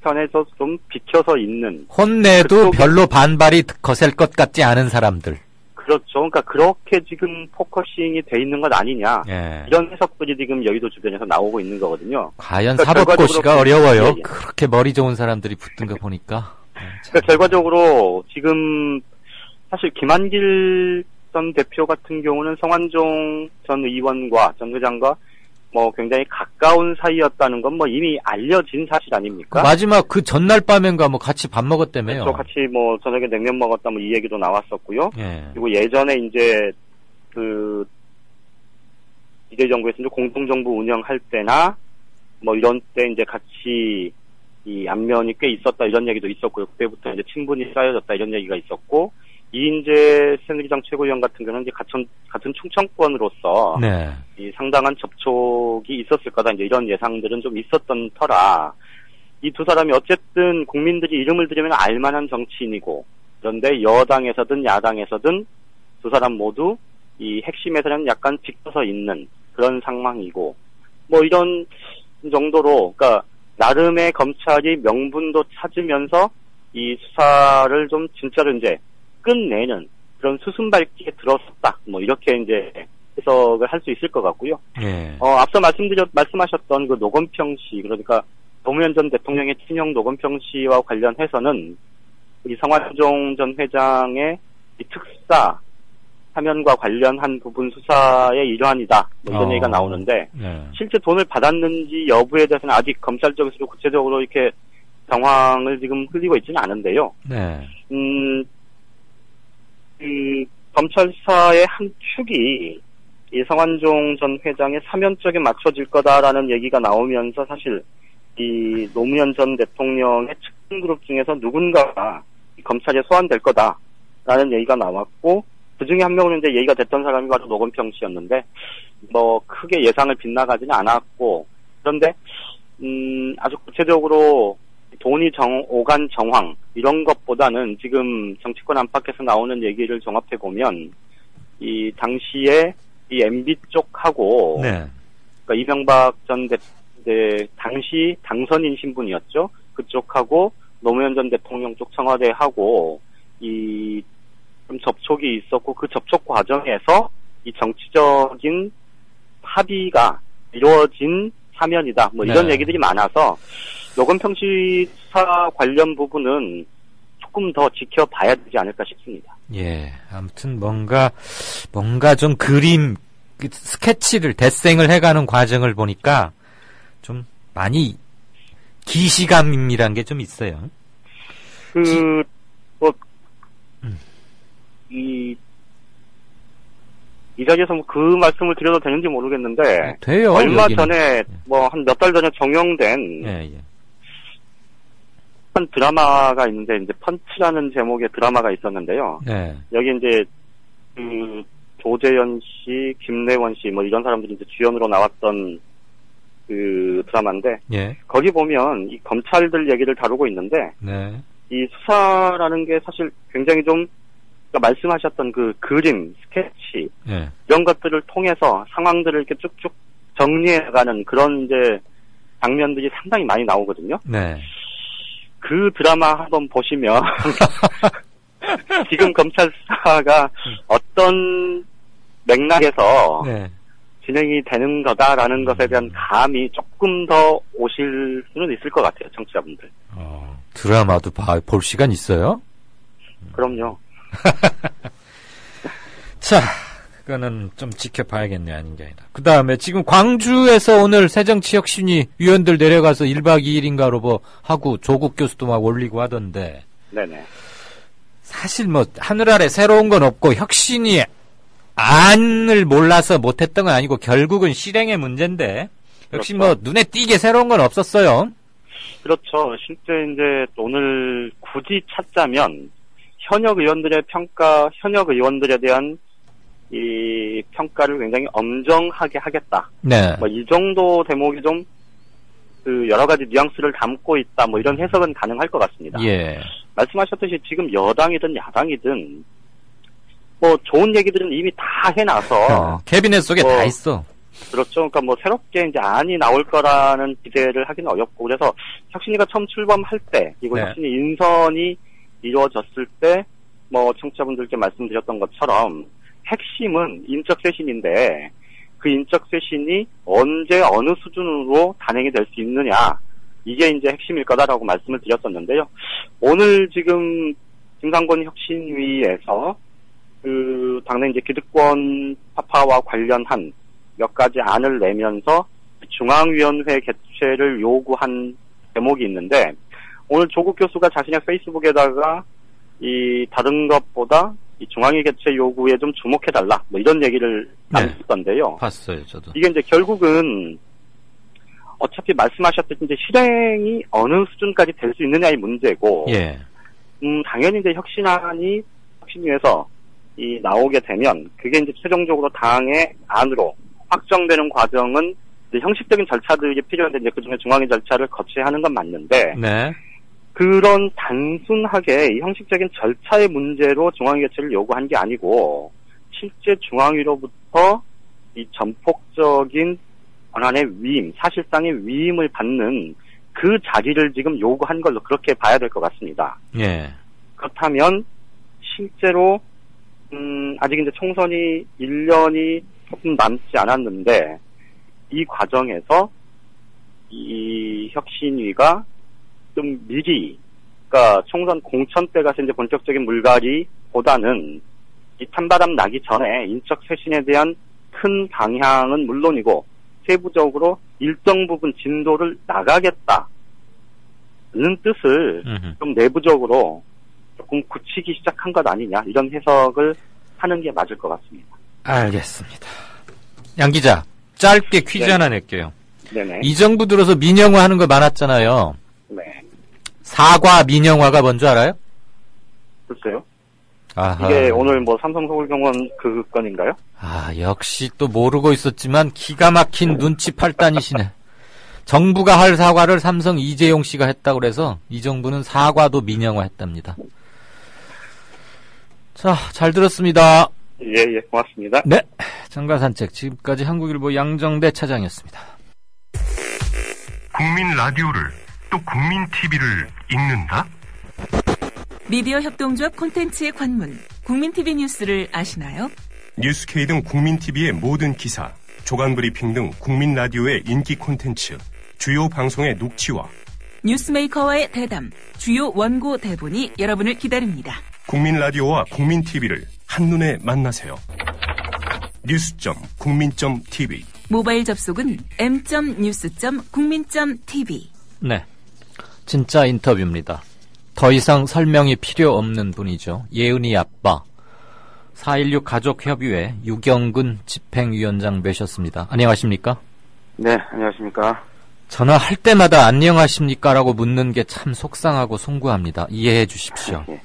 Speaker 17: 편에서 좀 비켜서 있는
Speaker 4: 혼내도 별로 반발이 거셀 것 같지 않은 사람들.
Speaker 17: 그렇죠. 그러니까 그렇게 지금 포커싱이 돼 있는 것 아니냐.
Speaker 4: 예.
Speaker 17: 이런 해석들이 지금 여의도 주변에서 나오고 있는 거거든요.
Speaker 4: 과연
Speaker 17: 그러니까
Speaker 4: 사법고시가 어려워요.
Speaker 17: 예, 예.
Speaker 4: 그렇게 머리 좋은 사람들이 붙은 거 보니까.
Speaker 17: 그러니까 결과적으로 지금 사실 김한길 전 대표 같은 경우는 성완종 전 의원과 전 회장과 뭐 굉장히 가까운 사이였다는 건 뭐 이미 알려진 사실 아닙니까?
Speaker 4: 마지막 그 전날 밤엔가 뭐 같이 밥 먹었다며요.
Speaker 17: 그렇죠. 같이 뭐 저녁에 냉면 먹었다 뭐 이 얘기도 나왔었고요.
Speaker 4: 예.
Speaker 17: 그리고 예전에 이제 이제 정부에서 이제 공동정부 운영할 때나 뭐 이런 때 이제 같이 이 안면이 꽤 있었다 이런 얘기도 있었고요. 그때부터 이제 친분이 쌓여졌다 이런 얘기가 있었고, 이인재 새누리당 최고위원 같은 경우는 이제 같은 충청권으로서
Speaker 4: 네.
Speaker 17: 이 상당한 접촉이 있었을 거다 이제 이런 예상들은 좀 있었던 터라, 이 두 사람이 어쨌든 국민들이 이름을 들으면 알만한 정치인이고, 그런데 여당에서든 야당에서든 두 사람 모두 이 핵심에서는 약간 비껴서 있는 그런 상황이고, 뭐 이런 정도로, 그러니까 나름의 검찰이 명분도 찾으면서 이 수사를 좀 진짜로 이제 끝내는 그런 수순밟기에 들어섰다. 뭐 이렇게 이제 해석을 할 수 있을 것 같고요.
Speaker 4: 예.
Speaker 17: 앞서 말씀하셨던 그 노건평 씨, 그러니까 노무현 전 대통령의 친형 노건평 씨와 관련해서는 이 성완종 전 회장의 이 특사 사면과 관련한 부분 수사의 일환이다. 뭐 이런 얘기가 나오는데,
Speaker 4: 네.
Speaker 17: 실제 돈을 받았는지 여부에 대해서는 아직 검찰 쪽에서도 구체적으로 이렇게 정황을 지금 흘리고 있지는 않은데요.
Speaker 4: 네.
Speaker 17: 검찰 수사의 한 축이 이 성완종 전 회장의 사면 쪽에 맞춰질 거다라는 얘기가 나오면서 사실 이 노무현 전 대통령의 측근 그룹 중에서 누군가가 검찰에 소환될 거다라는 얘기가 나왔고, 그 중에 한 명은 이제 얘기가 됐던 사람이 바로 노건평 씨였는데, 뭐 크게 예상을 빗나가지는 않았고, 그런데 아주 구체적으로 돈이 오간 정황 이런 것보다는 지금 정치권 안팎에서 나오는 얘기를 종합해 보면 이 당시에 이 MB 쪽하고,
Speaker 4: 네.
Speaker 17: 그러니까 이명박 전 당시 당선인 신분이었죠. 그쪽하고 노무현 전 대통령 쪽 청와대하고 좀 접촉이 있었고, 그 접촉 과정에서 이 정치적인 합의가 이루어진 사면이다. 뭐 이런
Speaker 4: 네. 얘기들이
Speaker 17: 많아서 노건평 씨 수사 관련 부분은 조금 더 지켜봐야 되지 않을까 싶습니다.
Speaker 4: 예. 아무튼 뭔가 좀 스케치를 데생을 해가는 과정을 보니까 좀 많이 기시감이란 게 좀 있어요.
Speaker 17: 이 자리에서 그 말씀을 드려도 되는지 모르겠는데,
Speaker 4: 돼요.
Speaker 17: 얼마
Speaker 4: 여기는.
Speaker 17: 전에 뭐 한 몇 달 전에 종영된
Speaker 4: 예.
Speaker 17: 한 드라마가 있는데, 이제 펀치라는 제목의 드라마가 있었는데요.
Speaker 4: 네.
Speaker 17: 여기 이제 조재현 씨, 김래원 씨 뭐 이런 사람들이 이제 주연으로 나왔던 그 드라마인데,
Speaker 4: 예.
Speaker 17: 거기 보면 이 검찰들 얘기를 다루고 있는데,
Speaker 4: 네.
Speaker 17: 이 수사라는 게 사실 굉장히 좀, 그러니까 말씀하셨던 그 그림, 스케치,
Speaker 4: 예.
Speaker 17: 이런 것들을 통해서 상황들을 이렇게 쭉쭉 정리해가는 그런 이제 장면들이 상당히 많이 나오거든요.
Speaker 4: 네.
Speaker 17: 그 드라마 한번 보시면 지금 검찰 수사가 어떤 맥락에서
Speaker 4: 네.
Speaker 17: 진행이 되는 거다라는 것에 대한 감이 조금 더 오실 수는 있을 것 같아요, 청취자분들.
Speaker 4: 드라마도 볼 시간 있어요?
Speaker 17: 그럼요.
Speaker 4: 자, 그거는 좀 지켜봐야겠네, 아닌 게 아니라. 그 다음에 지금 광주에서 오늘 새정치혁신위 위원들 내려가서 1박 2일인가로 뭐 하고 조국 교수도 막 올리고 하던데.
Speaker 17: 네네.
Speaker 4: 사실 뭐 하늘 아래 새로운 건 없고 혁신이 안을 몰라서 못했던 건 아니고 결국은 실행의 문제인데 역시
Speaker 17: 그렇죠.
Speaker 4: 뭐 눈에 띄게 새로운 건 없었어요.
Speaker 17: 그렇죠. 실제 이제 오늘 굳이 찾자면 현역 의원들의 평가, 현역 의원들에 대한 이 평가를 굉장히 엄정하게 하겠다.
Speaker 4: 네.
Speaker 17: 뭐 이 정도 대목이 좀 그 여러 가지 뉘앙스를 담고 있다. 뭐 이런 해석은 가능할 것 같습니다.
Speaker 4: 예.
Speaker 17: 말씀하셨듯이 지금 여당이든 야당이든 뭐 좋은 얘기들은 이미 다 해놔서
Speaker 4: 캐비넷 속에 다 있어.
Speaker 17: 그렇죠. 그러니까 뭐 새롭게 이제 안이 나올 거라는 기대를 하기는 어렵고, 그래서 혁신이가 처음 출범할 때, 이거
Speaker 4: 네.
Speaker 17: 혁신이 인선이 이루어졌을 때, 뭐 청취자분들께 말씀드렸던 것처럼 핵심은 인적 쇄신인데, 그 인적 쇄신이 언제 어느 수준으로 단행이 될 수 있느냐, 이게 이제 핵심일 거다라고 말씀을 드렸었는데요. 오늘 지금 김상곤 혁신위에서 그 당내 이제 기득권 파파와 관련한 몇 가지 안을 내면서 중앙위원회 개최를 요구한 대목이 있는데 오늘 조국 교수가 자신의 페이스북에다가 이 다른 것보다 이 중앙위 개최 요구에 좀 주목해달라 뭐 이런 얘기를 남겼던데요.
Speaker 4: 봤어요, 저도.
Speaker 17: 이게 이제 결국은 어차피 말씀하셨듯이 이제 실행이 어느 수준까지 될 수 있느냐의 문제고,
Speaker 4: 예.
Speaker 17: 당연히 이제 혁신위에서 이 나오게 되면 그게 이제 최종적으로 당의 안으로 확정되는 과정은 이제 형식적인 절차들이 필요한데 이제 그중에 중앙위 절차를 거쳐야 하는 건 맞는데,
Speaker 4: 네.
Speaker 17: 그런 단순하게 이 형식적인 절차의 문제로 중앙위 개최를 요구한 게 아니고 실제 중앙위로부터 이 전폭적인 권한의 위임, 사실상의 위임을 받는 그 자리를 지금 요구한 걸로 그렇게 봐야 될 것 같습니다.
Speaker 4: 예.
Speaker 17: 그렇다면 실제로 아직 이제 총선이 1년이 조금 남지 않았는데 이 과정에서 이 혁신위가 좀 미리, 그러니까 총선 공천 때 가서 이제 본격적인 물갈이보다는 이 찬바람 나기 전에 인적 쇄신에 대한 큰 방향은 물론이고 세부적으로 일정 부분 진도를 나가겠다는 뜻을 좀 내부적으로 조금 굳히기 시작한 것 아니냐 이런 해석을 하는 게 맞을 것 같습니다.
Speaker 4: 알겠습니다. 양 기자, 짧게 퀴즈 하나 낼게요.
Speaker 17: 네네.
Speaker 4: 이 정부 들어서 민영화 하는 거 많았잖아요.
Speaker 17: 네.
Speaker 4: 사과 민영화가 뭔지 알아요?
Speaker 17: 글쎄요.
Speaker 4: 아하.
Speaker 17: 이게 오늘 뭐 삼성 서울병원 그 건인가요?
Speaker 4: 역시 또 모르고 있었지만 기가 막힌 눈치 팔단이시네. 정부가 할 사과를 삼성 이재용 씨가 했다고 그래서 이 정부는 사과도 민영화했답니다. 자, 잘 들었습니다.
Speaker 17: 예, 고맙습니다.
Speaker 4: 네, 정가산책 지금까지 한국일보 양정대 차장이었습니다.
Speaker 18: 국민 라디오를 또 국민 TV를 읽는다?
Speaker 19: 미디어 협동조합 콘텐츠의 관문, 국민TV 뉴스를 아시나요?
Speaker 18: 뉴스K 등 국민TV의 모든 기사, 조간브리핑 등 국민 라디오의 인기 콘텐츠, 주요 방송의 녹취와
Speaker 19: 뉴스메이커와의 대담, 주요 원고 대본이 여러분을 기다립니다.
Speaker 18: 국민 라디오와 국민TV를 한눈에 만나세요. news.국민.tv
Speaker 19: 모바일 접속은 m.news.국민.tv.
Speaker 4: 네, 진짜 인터뷰입니다. 더 이상 설명이 필요 없는 분이죠. 예은이 아빠. 4.16 가족협의회 유경근 집행위원장 모셨습니다. 안녕하십니까?
Speaker 20: 네, 안녕하십니까?
Speaker 4: 전화할 때마다 안녕하십니까라고 묻는 게 참 속상하고 송구합니다. 이해해 주십시오.
Speaker 20: 예.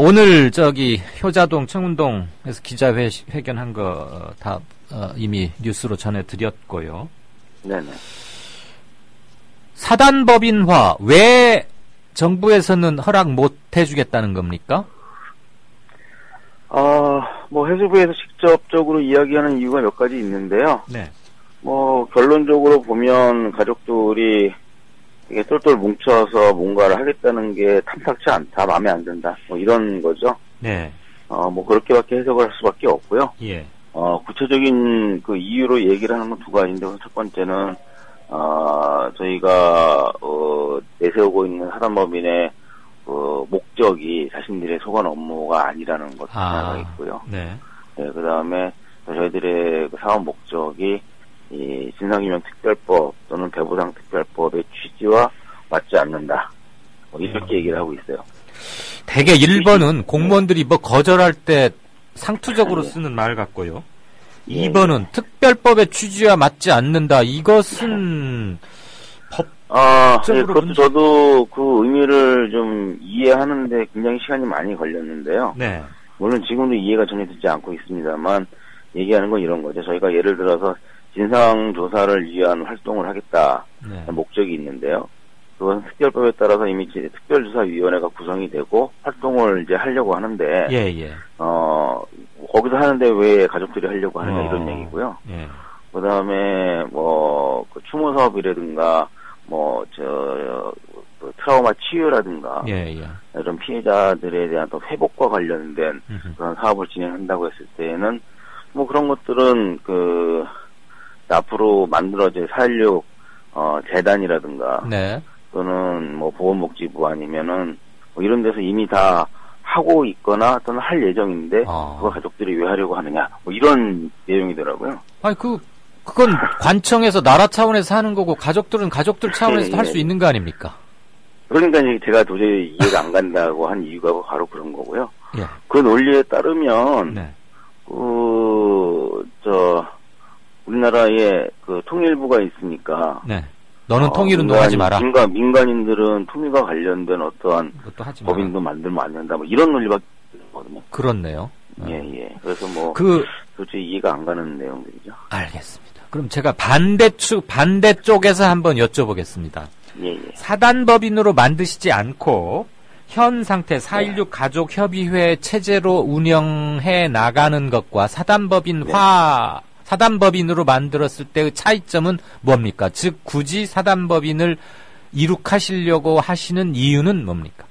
Speaker 4: 오늘 효자동 청운동에서 기자회견한 거 다 이미 뉴스로 전해드렸고요.
Speaker 20: 네네.
Speaker 4: 사단법인화 왜 정부에서는 허락 못 해주겠다는 겁니까?
Speaker 20: 뭐 해수부에서 직접적으로 이야기하는 이유가 몇 가지 있는데요.
Speaker 4: 네.
Speaker 20: 뭐 결론적으로 보면 가족들이 이게 똘똘 뭉쳐서 뭔가를 하겠다는 게 탐탁치 않다, 마음에 안 든다, 뭐 이런 거죠.
Speaker 4: 네.
Speaker 20: 뭐 그렇게밖에 해석을 할 수밖에 없고요.
Speaker 4: 예.
Speaker 20: 구체적인 그 이유로 얘기를 하는 건 두 가지인데, 첫 번째는 저희가 내세우고 있는 사단법인의 목적이 자신들의 소관 업무가 아니라는 것 하나가 있고요.
Speaker 4: 네.
Speaker 20: 네, 그 다음에 저희들의 그 사업 목적이 이 진상규명특별법 또는 배부상특별법의 취지와 맞지 않는다. 뭐 이렇게 얘기를 하고 있어요.
Speaker 4: 대개 1번은 공무원들이 뭐 거절할 때 상투적으로 쓰는 말 같고요. 2번은 특별법의 취지와 맞지 않는다. 이것은
Speaker 20: 그것도 저도 그 의미를 좀 이해하는데 굉장히 시간이 많이 걸렸는데요.
Speaker 4: 네.
Speaker 20: 물론 지금도 이해가 전혀 되지 않고 있습니다만 얘기하는 건 이런 거죠. 저희가 예를 들어서 진상조사를 위한 활동을 하겠다.
Speaker 4: 네.
Speaker 20: 목적이 있는데요. 그건 특별법에 따라서 이미 특별조사위원회가 구성이 되고 활동을 이제 하려고 하는데, 거기서 하는데 왜 가족들이 하려고 하느냐 이런 얘기고요.
Speaker 4: 예.
Speaker 20: 그 다음에 그 추모 사업이라든가 트라우마 치유라든가 이런 피해자들에 대한 또 회복과 관련된 그런 사업을 진행한다고 했을 때는 뭐 그런 것들은 앞으로 만들어질 4.16 재단이라든가 또는 뭐 보건복지부 아니면은 뭐 이런 데서 이미 다 하고 있거나 또는 할 예정인데 그걸 가족들이 왜 하려고 하느냐 뭐 이런 내용이더라고요.
Speaker 4: 아니 그건 관청에서 나라 차원에서 하는 거고 가족들은 가족들 차원에서 할 수 있는 거 아닙니까?
Speaker 20: 그러니까 이제 제가 도저히 이해가 안 간다고 한 이유가 바로 그런 거고요.
Speaker 4: 예.
Speaker 20: 그 논리에 따르면
Speaker 4: 네.
Speaker 20: 우리나라에 그 통일부가 있습니까?
Speaker 4: 네. 너는 통일운동 하지 마라.
Speaker 20: 민간인들은 통일과 관련된 어떠한 법인도 만들면 안 된다. 뭐 이런 논리밖에 없거든요.
Speaker 4: 그렇네요.
Speaker 20: 예. 그래서 도저히 이해가 안 가는 내용들이죠.
Speaker 4: 알겠습니다. 그럼 제가 반대쪽에서 한번 여쭤보겠습니다.
Speaker 20: 예.
Speaker 4: 사단법인으로 만드시지 않고 현 상태 4.16 가족협의회 체제로 운영해 나가는 것과 사단법인으로 만들었을 때의 차이점은 뭡니까? 즉 굳이 사단법인을 이룩하시려고 하시는 이유는 뭡니까?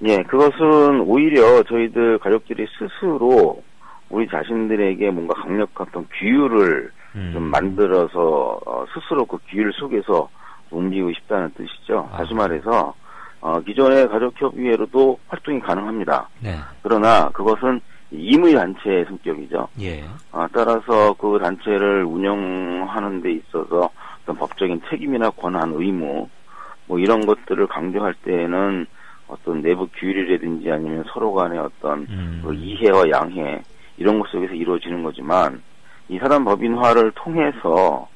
Speaker 20: 예, 그것은 오히려 저희들 가족들이 스스로 우리 자신들에게 뭔가 강력한 어떤 규율을 좀 만들어서 스스로 그 규율 속에서 움직이고 싶다는 뜻이죠. 다시 말해서 기존의 가족협의회로도 활동이 가능합니다.
Speaker 4: 네.
Speaker 20: 그러나 그것은 임의단체의 성격이죠.
Speaker 4: 예.
Speaker 20: 따라서 그 단체를 운영하는 데 있어서 어떤 법적인 책임이나 권한, 의무 뭐 이런 것들을 강조할 때에는 어떤 내부 규율이라든지 아니면 서로 간의 어떤 그 이해와 양해 이런 것 속에서 이루어지는 거지만 이 사단법인화를 통해서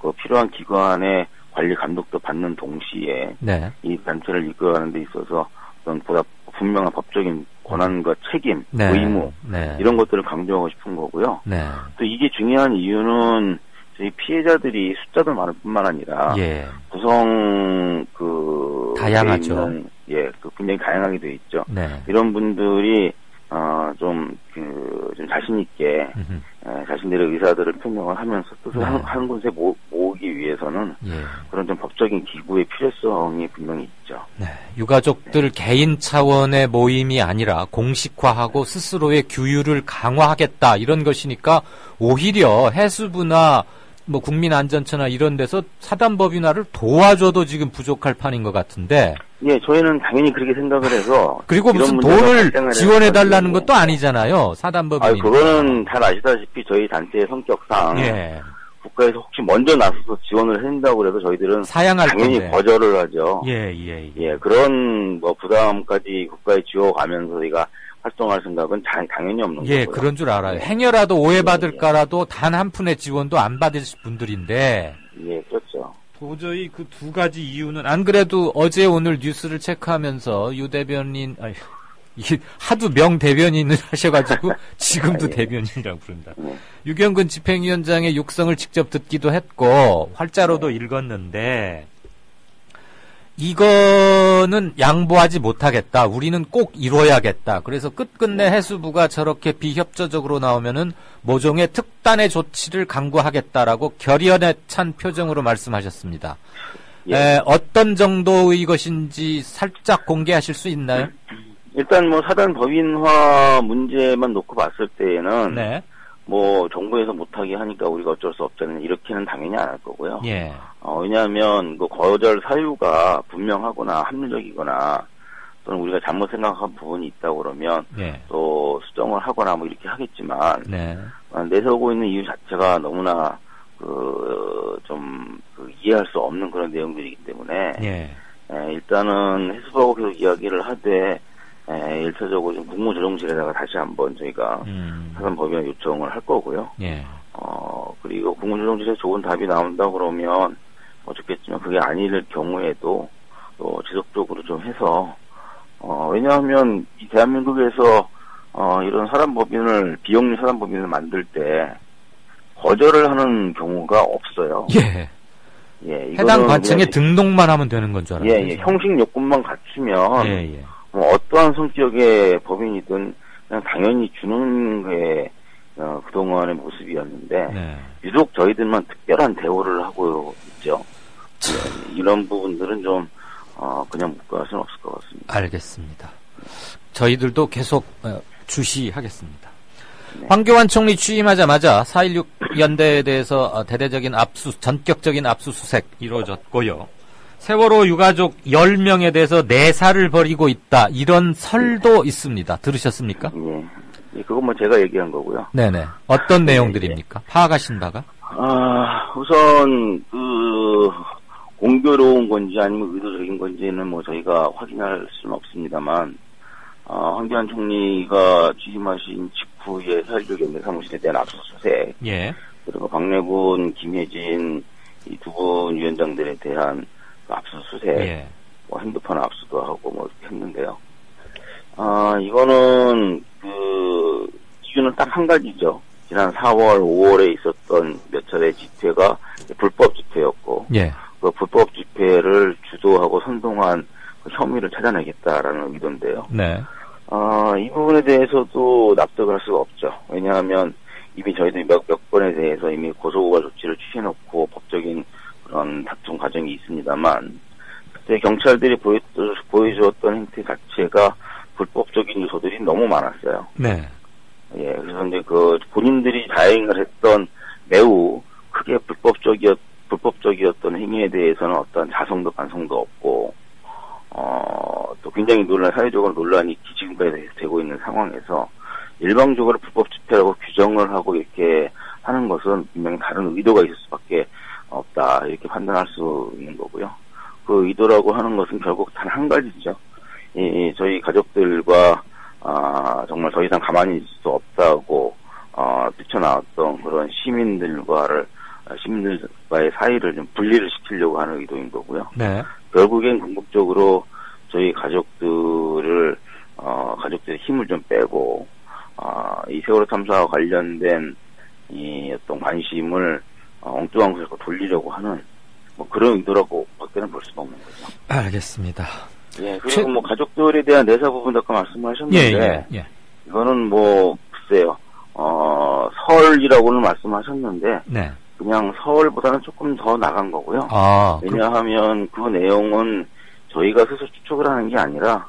Speaker 20: 그 필요한 기관의 관리 감독도 받는 동시에
Speaker 4: 네.
Speaker 20: 이 단체를 이끌어가는 데 있어서 어떤 보다 분명한 법적인 권한과 책임,
Speaker 4: 네.
Speaker 20: 의무
Speaker 4: 네.
Speaker 20: 이런 것들을 강조하고 싶은 거고요.
Speaker 4: 네.
Speaker 20: 또 이게 중요한 이유는 저희 피해자들이 숫자도 많을 뿐만 아니라 구성
Speaker 4: 다양하죠.
Speaker 20: 굉장히 다양하게 돼 있죠.
Speaker 4: 네.
Speaker 20: 이런 분들이 좀 자신 있게 자신들의 의사들을 표명을 하면서 뜻을 한 곳에 모으기 위해서는 그런 좀 법적인 기구의 필요성이 분명히 있죠.
Speaker 4: 네. 유가족들 개인 차원의 모임이 아니라 공식화하고 스스로의 규율을 강화하겠다 이런 것이니까 오히려 해수부나 뭐 국민안전처나 이런 데서 사단법인화를 도와줘도 지금 부족할 판인 것 같은데.
Speaker 20: 예, 저희는 당연히 그렇게 생각을 해서.
Speaker 4: 그리고 무슨 돈을 지원해달라는 것도 아니잖아요, 사단법인이.
Speaker 20: 그거는 잘 아시다시피 저희 단체의 성격상. 국가에서 혹시 먼저 나서서 지원을 해준다고 그래서 저희들은 당연히 건데. 거절을 하죠. 예, 그런 뭐 부담까지 국가에 지워가면서 저희가 활동할 생각은 당연히 없는 거고요.
Speaker 4: 예, 그런 줄 알아요. 행여라도 오해받을까라도 단 한 푼의 지원도 안 받으실 분들인데.
Speaker 20: 예, 그렇죠.
Speaker 4: 도저히 그 두 가지 이유는 안 그래도 어제 오늘 뉴스를 체크하면서 유 대변인, 이게 하도 명 대변인을 하셔가지고 지금도 대변인이라고 부릅니다. 유경근 집행위원장의 육성을 직접 듣기도 했고 활자로도 읽었는데 이거는 양보하지 못하겠다. 우리는 꼭 이뤄야겠다. 그래서 끝끝내 해수부가 저렇게 비협조적으로 나오면은 모종의 특단의 조치를 강구하겠다라고 결연에 찬 표정으로 말씀하셨습니다. 어떤 정도의 것인지 살짝 공개하실 수 있나요?
Speaker 20: 일단 뭐 사단 법인화 문제만 놓고 봤을 때에는 뭐 정부에서 못하게 하니까 우리가 어쩔 수 없잖아요. 이렇게는 당연히 안 할 거고요. 왜냐하면 그 거절 사유가 분명하거나 합리적이거나 또는 우리가 잘못 생각한 부분이 있다고 그러면 또 수정을 하거나 뭐 이렇게 하겠지만 내세우고 있는 이유 자체가 너무나 이해할 수 없는 그런 내용들이기 때문에 일단은 해수부하고 계속 이야기를 하되 일차적으로 좀 국무조정실에다가 다시 한번 저희가 사단법인화 요청을 할 거고요. 그리고 국무조정실에 좋은 답이 나온다 그러면 좋겠지만 그게 아닐 경우에도 또 지속적으로 좀 해서 왜냐하면 이 대한민국에서 이런 사단법인을 비영리 사단법인을 만들 때 거절을 하는 경우가 없어요.
Speaker 4: 해당 관청에 등록만 하면 되는 건 줄 알아요.
Speaker 20: 형식 요건만 갖추면 뭐 어떠한 성격의 법인이든 그냥 당연히 주는 게 그동안의 모습이었는데 유독 저희들만 특별한 대우를 하고 있죠. 이런 부분들은 좀 그냥 묵과할 수는 없을 것 같습니다.
Speaker 4: 알겠습니다. 저희들도 계속 주시하겠습니다. 황교안 총리 취임하자마자 4.16 연대에 대해서 대대적인 전격적인 압수수색 이루어졌고요. 세월호 유가족 10명에 대해서 내사를 벌이고 있다. 이런 설도 있습니다. 들으셨습니까?
Speaker 20: 그건 뭐 제가 얘기한 거고요.
Speaker 4: 네네. 어떤 내용들입니까? 파악하신 바가?
Speaker 20: 우선 공교로운 건지 아니면 의도적인 건지는 뭐 저희가 확인할 수는 없습니다만, 황교안 총리가 취임하신 직후에 사회적연대 사무실에 대한 압수수색,
Speaker 4: 예.
Speaker 20: 그리고 박래군, 김혜진 이 두 분 위원장들에 대한 압수수색,
Speaker 4: 예.
Speaker 20: 뭐 핸드폰 압수도 하고 뭐 이렇게 했는데요. 이거는 이유는 딱 한 가지죠. 지난 4월, 5월에 있었던 몇 차례 집회가 불법 집회였고,
Speaker 4: 예.
Speaker 20: 그 불법 집회를 주도하고 선동한 그 혐의를 찾아내겠다라는 의도인데요.
Speaker 4: 네.
Speaker 20: 이 부분에 대해서도 납득을 할 수가 없죠. 왜냐하면 이미 저희들이 몇 번에 대해서 이미 고소고발 조치를 취해놓고 법적인 그런 다툼 과정이 있습니다만, 그때 경찰들이 보여주었던 행태 자체가 불법적인 요소들이 너무 많았어요.
Speaker 4: 네.
Speaker 20: 예, 그래서 이제 본인들이 자행을 했던 매우 크게 불법적이었던 행위에 대해서는 어떤 자성도 반성도 없고, 또 굉장히 사회적으로 논란이 지금까지 되고 있는 상황에서 일방적으로 불법 집회라고 규정을 하고 이렇게 하는 것은 분명히 다른 의도가 있을 수밖에 없다, 이렇게 판단할 수 있는 거고요. 그 의도라고 하는 것은 결국 단 한 가지죠. 저희 가족들과 정말 더 이상 가만히 있을 수 없다고 뛰쳐나왔던 그런 시민들과의 사이를 좀 분리를 시키려고 하는 의도인 거고요.
Speaker 4: 네.
Speaker 20: 결국엔 궁극적으로 저희 가족들의 힘을 좀 빼고 이 세월호 참사와 관련된 이 어떤 관심을 엉뚱한 곳으로 돌리려고 하는 뭐 그런 의도라고 밖에는 볼 수가 없는 거죠.
Speaker 4: 알겠습니다.
Speaker 20: 예, 그리고 뭐 가족들에 대한 내사 부분도 아까 말씀하셨는데,
Speaker 4: 예.
Speaker 20: 이거는 뭐 글쎄요, 설이라고는 말씀하셨는데,
Speaker 4: 네.
Speaker 20: 그냥 서울보다는 조금 더 나간 거고요. 왜냐하면 그 내용은 저희가 스스로 추측을 하는 게 아니라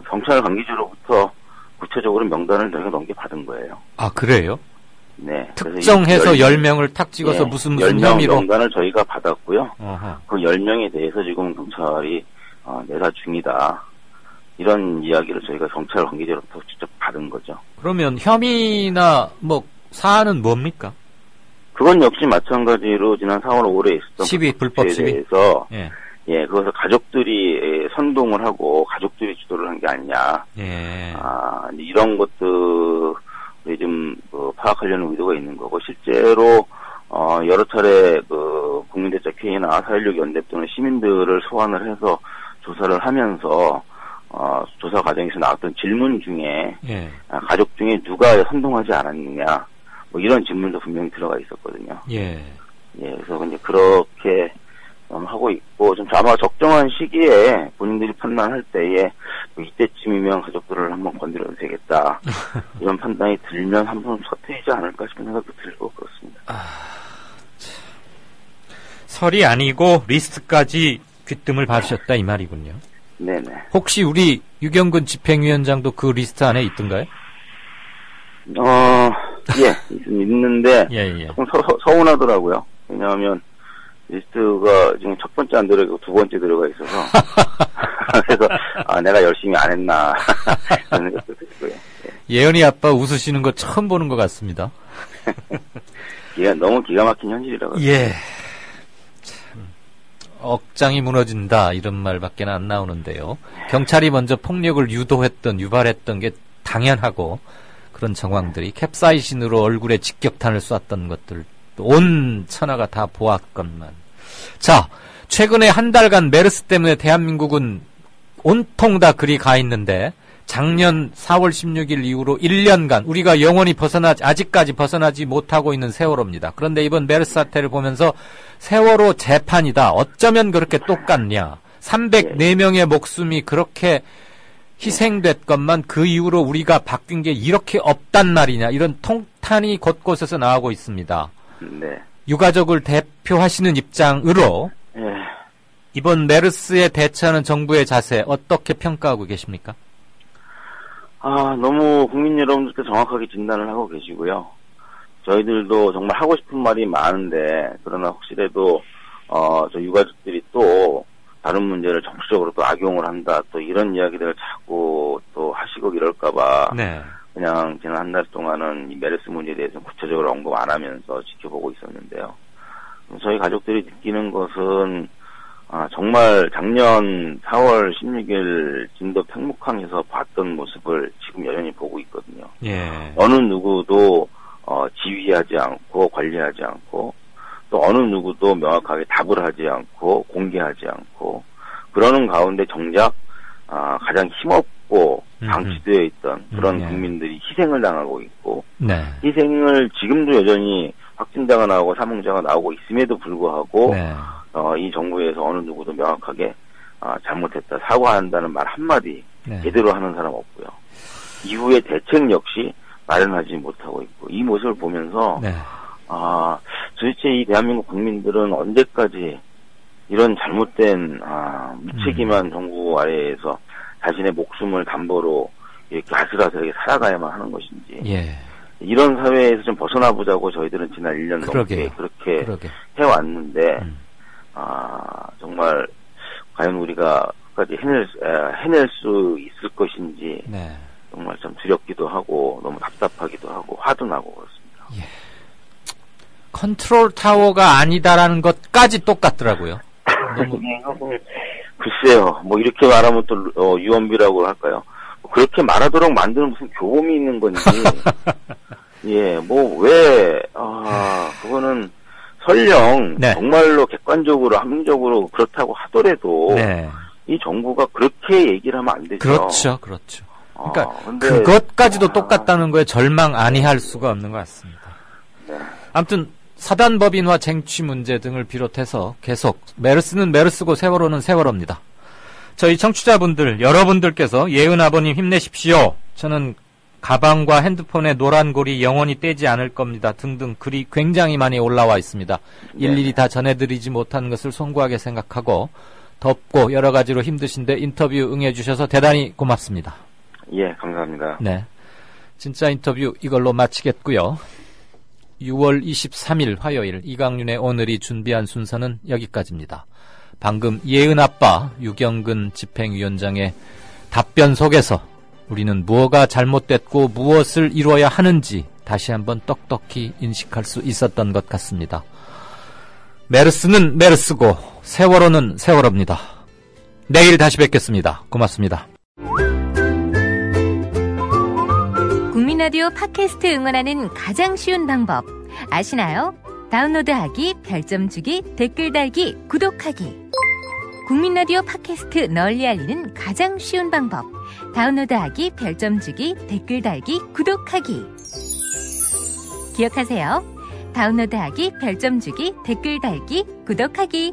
Speaker 20: 경찰 관계자로부터 구체적으로 명단을 저희가 넘겨받은 거예요.
Speaker 4: 아, 그래요?
Speaker 20: 네.
Speaker 4: 특정해서 10명을 탁 찍어서 무슨
Speaker 20: 10명
Speaker 4: 혐의로?
Speaker 20: 명단을 저희가 받았고요.
Speaker 4: 어허.
Speaker 20: 그 10명에 대해서 지금 경찰이 내사 중이다. 이런 이야기를 저희가 경찰 관계자로부터 직접 받은 거죠.
Speaker 4: 그러면 혐의나 뭐 사안은 뭡니까?
Speaker 20: 그건 역시 마찬가지로 지난 4월 5월에 있었던
Speaker 4: 시위, 불법 시위
Speaker 20: 대해서
Speaker 4: 예,
Speaker 20: 그것을 가족들이 선동을 하고 가족들이 주도를 한 게 아니냐.
Speaker 4: 예.
Speaker 20: 이런 것들이 좀 파악하려는 의도가 있는 거고, 실제로 여러 차례 국민대책회의나 4.16 연대 또는 시민들을 소환을 해서 조사를 하면서 조사 과정에서 나왔던 질문 중에 가족 중에 누가 선동하지 않았느냐, 뭐 이런 질문도 분명히 들어가 있었거든요.
Speaker 4: 예.
Speaker 20: 그래서 이제 그렇게 하고 있고, 좀 아마 적정한 시기에 본인들이 판단할 때에 이때쯤이면 가족들을 한번 건드려도 되겠다, 이런 판단이 들면 한번 서투이지 않을까 싶은 생각도 들고 그렇습니다.
Speaker 4: 설이 아니고 리스트까지 귀뜸을 받으셨다 이 말이군요.
Speaker 20: 네네.
Speaker 4: 혹시 우리 유경근 집행위원장도 그 리스트 안에 있던가요?
Speaker 20: 있는데 조금 서운하더라고요. 왜냐하면 리스트가 지금 첫 번째 안 들어가고 두 번째 들어가 있어서 그래서 내가 열심히 안 했나 그런 생각도 들고요.
Speaker 4: 예은이 아빠 웃으시는 거 처음 보는 것 같습니다.
Speaker 20: 너무 기가 막힌 현실이라고.
Speaker 4: 예. 참, 억장이 무너진다 이런 말밖에 안 나오는데요. 경찰이 먼저 폭력을 유발했던 게 당연하고, 그런 정황들이 캡사이신으로 얼굴에 직격탄을 쐈던 것들 온 천하가 다 보았건만. 자, 최근에 한 달간 메르스 때문에 대한민국은 온통 다 그리 가 있는데, 작년 4월 16일 이후로 1년간 우리가 영원히 아직까지 벗어나지 못하고 있는 세월호입니다. 그런데 이번 메르스 사태를 보면서 세월호 재판이다, 어쩌면 그렇게 똑같냐, 304명의 목숨이 그렇게 희생됐건만 그 이후로 우리가 바뀐 게 이렇게 없단 말이냐, 이런 통탄이 곳곳에서 나오고 있습니다.
Speaker 20: 네.
Speaker 4: 유가족을 대표하시는 입장으로 이번 메르스에 대처하는 정부의 자세 어떻게 평가하고 계십니까?
Speaker 20: 너무 국민 여러분들께 정확하게 진단을 하고 계시고요. 저희들도 정말 하고 싶은 말이 많은데, 그러나 혹시라도 저 유가족들이 또 다른 문제를 정치적으로 또 악용을 한다, 또 이런 이야기들을 자꾸 또 하시고 이럴까봐 그냥 지난 한 달 동안은 이 메르스 문제에 대해서 구체적으로 언급 안 하면서 지켜보고 있었는데요. 저희 가족들이 느끼는 것은 정말 작년 4월 16일 진도 팽목항에서 봤던 모습을 지금 여전히 보고 있거든요.
Speaker 4: 예.
Speaker 20: 어느 누구도 지휘하지 않고 관리하지 않고 또 어느 누구도 명확하게 답을 하지 않고 공개하지 않고 그러는 가운데 정작 가장 힘없고 방치되어 있던 그런 국민들이 희생을 당하고 있고
Speaker 4: 네.
Speaker 20: 희생을 지금도 여전히 확진자가 나오고 사망자가 나오고 있음에도 불구하고
Speaker 4: 네.
Speaker 20: 이 정부에서 어느 누구도 명확하게 잘못했다 사과한다는 말 한마디
Speaker 4: 네.
Speaker 20: 제대로 하는 사람 없고요. 이후에 대책 역시 마련하지 못하고 있고 이 모습을 보면서
Speaker 4: 네.
Speaker 20: 도대체 이 대한민국 국민들은 언제까지 이런 잘못된 무책임한 정부 아래에서 자신의 목숨을 담보로 이렇게 아슬아슬하게 살아가야만 하는 것인지
Speaker 4: 예.
Speaker 20: 이런 사회에서 좀 벗어나 보자고 저희들은 지난 1년 넘게 그렇게 해왔는데 정말 과연 우리가 끝까지 해낼 수 있을 것인지
Speaker 4: 네.
Speaker 20: 정말 좀 두렵기도 하고 너무 답답하기도 하고 화도 나고 그렇습니다.
Speaker 4: 예. 컨트롤 타워가 아니다라는 것까지 똑같더라고요. 너무...
Speaker 20: 글쎄요, 뭐 이렇게 말하면 또 유언비라고 할까요? 그렇게 말하도록 만드는 무슨 교범이 있는 건지. 예, 뭐 왜 그거는 설령
Speaker 4: 네.
Speaker 20: 정말로 객관적으로 합리적으로 그렇다고 하더라도
Speaker 4: 네.
Speaker 20: 이 정부가 그렇게 얘기를 하면 안 되죠.
Speaker 4: 그렇죠, 그렇죠. 그러니까 그것까지도 똑같다는 거에 절망 아니할 수가 없는 것 같습니다.
Speaker 20: 네.
Speaker 4: 아무튼 사단법인화 쟁취 문제 등을 비롯해서 계속 메르스는 메르스고 세월호는 세월호입니다. 저희 청취자분들, 여러분들께서 예은 아버님 힘내십시오. 저는 가방과 핸드폰에 노란 고리 영원히 떼지 않을 겁니다. 등등 글이 굉장히 많이 올라와 있습니다. 일일이 다 전해드리지 못한 것을 송구하게 생각하고 덥고 여러 가지로 힘드신데 인터뷰 응해주셔서 대단히 고맙습니다.
Speaker 20: 예, 감사합니다.
Speaker 4: 네, 진짜 인터뷰 이걸로 마치겠고요. 6월 23일 화요일 이강윤의 오늘이 준비한 순서는 여기까지입니다. 방금 예은 아빠 유경근 집행위원장의 답변 속에서 우리는 무엇가 잘못됐고 무엇을 이루어야 하는지 다시 한번 똑똑히 인식할 수 있었던 것 같습니다. 메르스는 메르스고 세월호는 세월호입니다. 내일 다시 뵙겠습니다. 고맙습니다.
Speaker 21: 국민라디오 팟캐스트 응원하는 가장 쉬운 방법 아시나요? 다운로드하기, 별점 주기, 댓글 달기, 구독하기. 국민라디오 팟캐스트 널리 알리는 가장 쉬운 방법 다운로드하기, 별점 주기, 댓글 달기, 구독하기. 기억하세요. 다운로드하기, 별점 주기, 댓글 달기, 구독하기.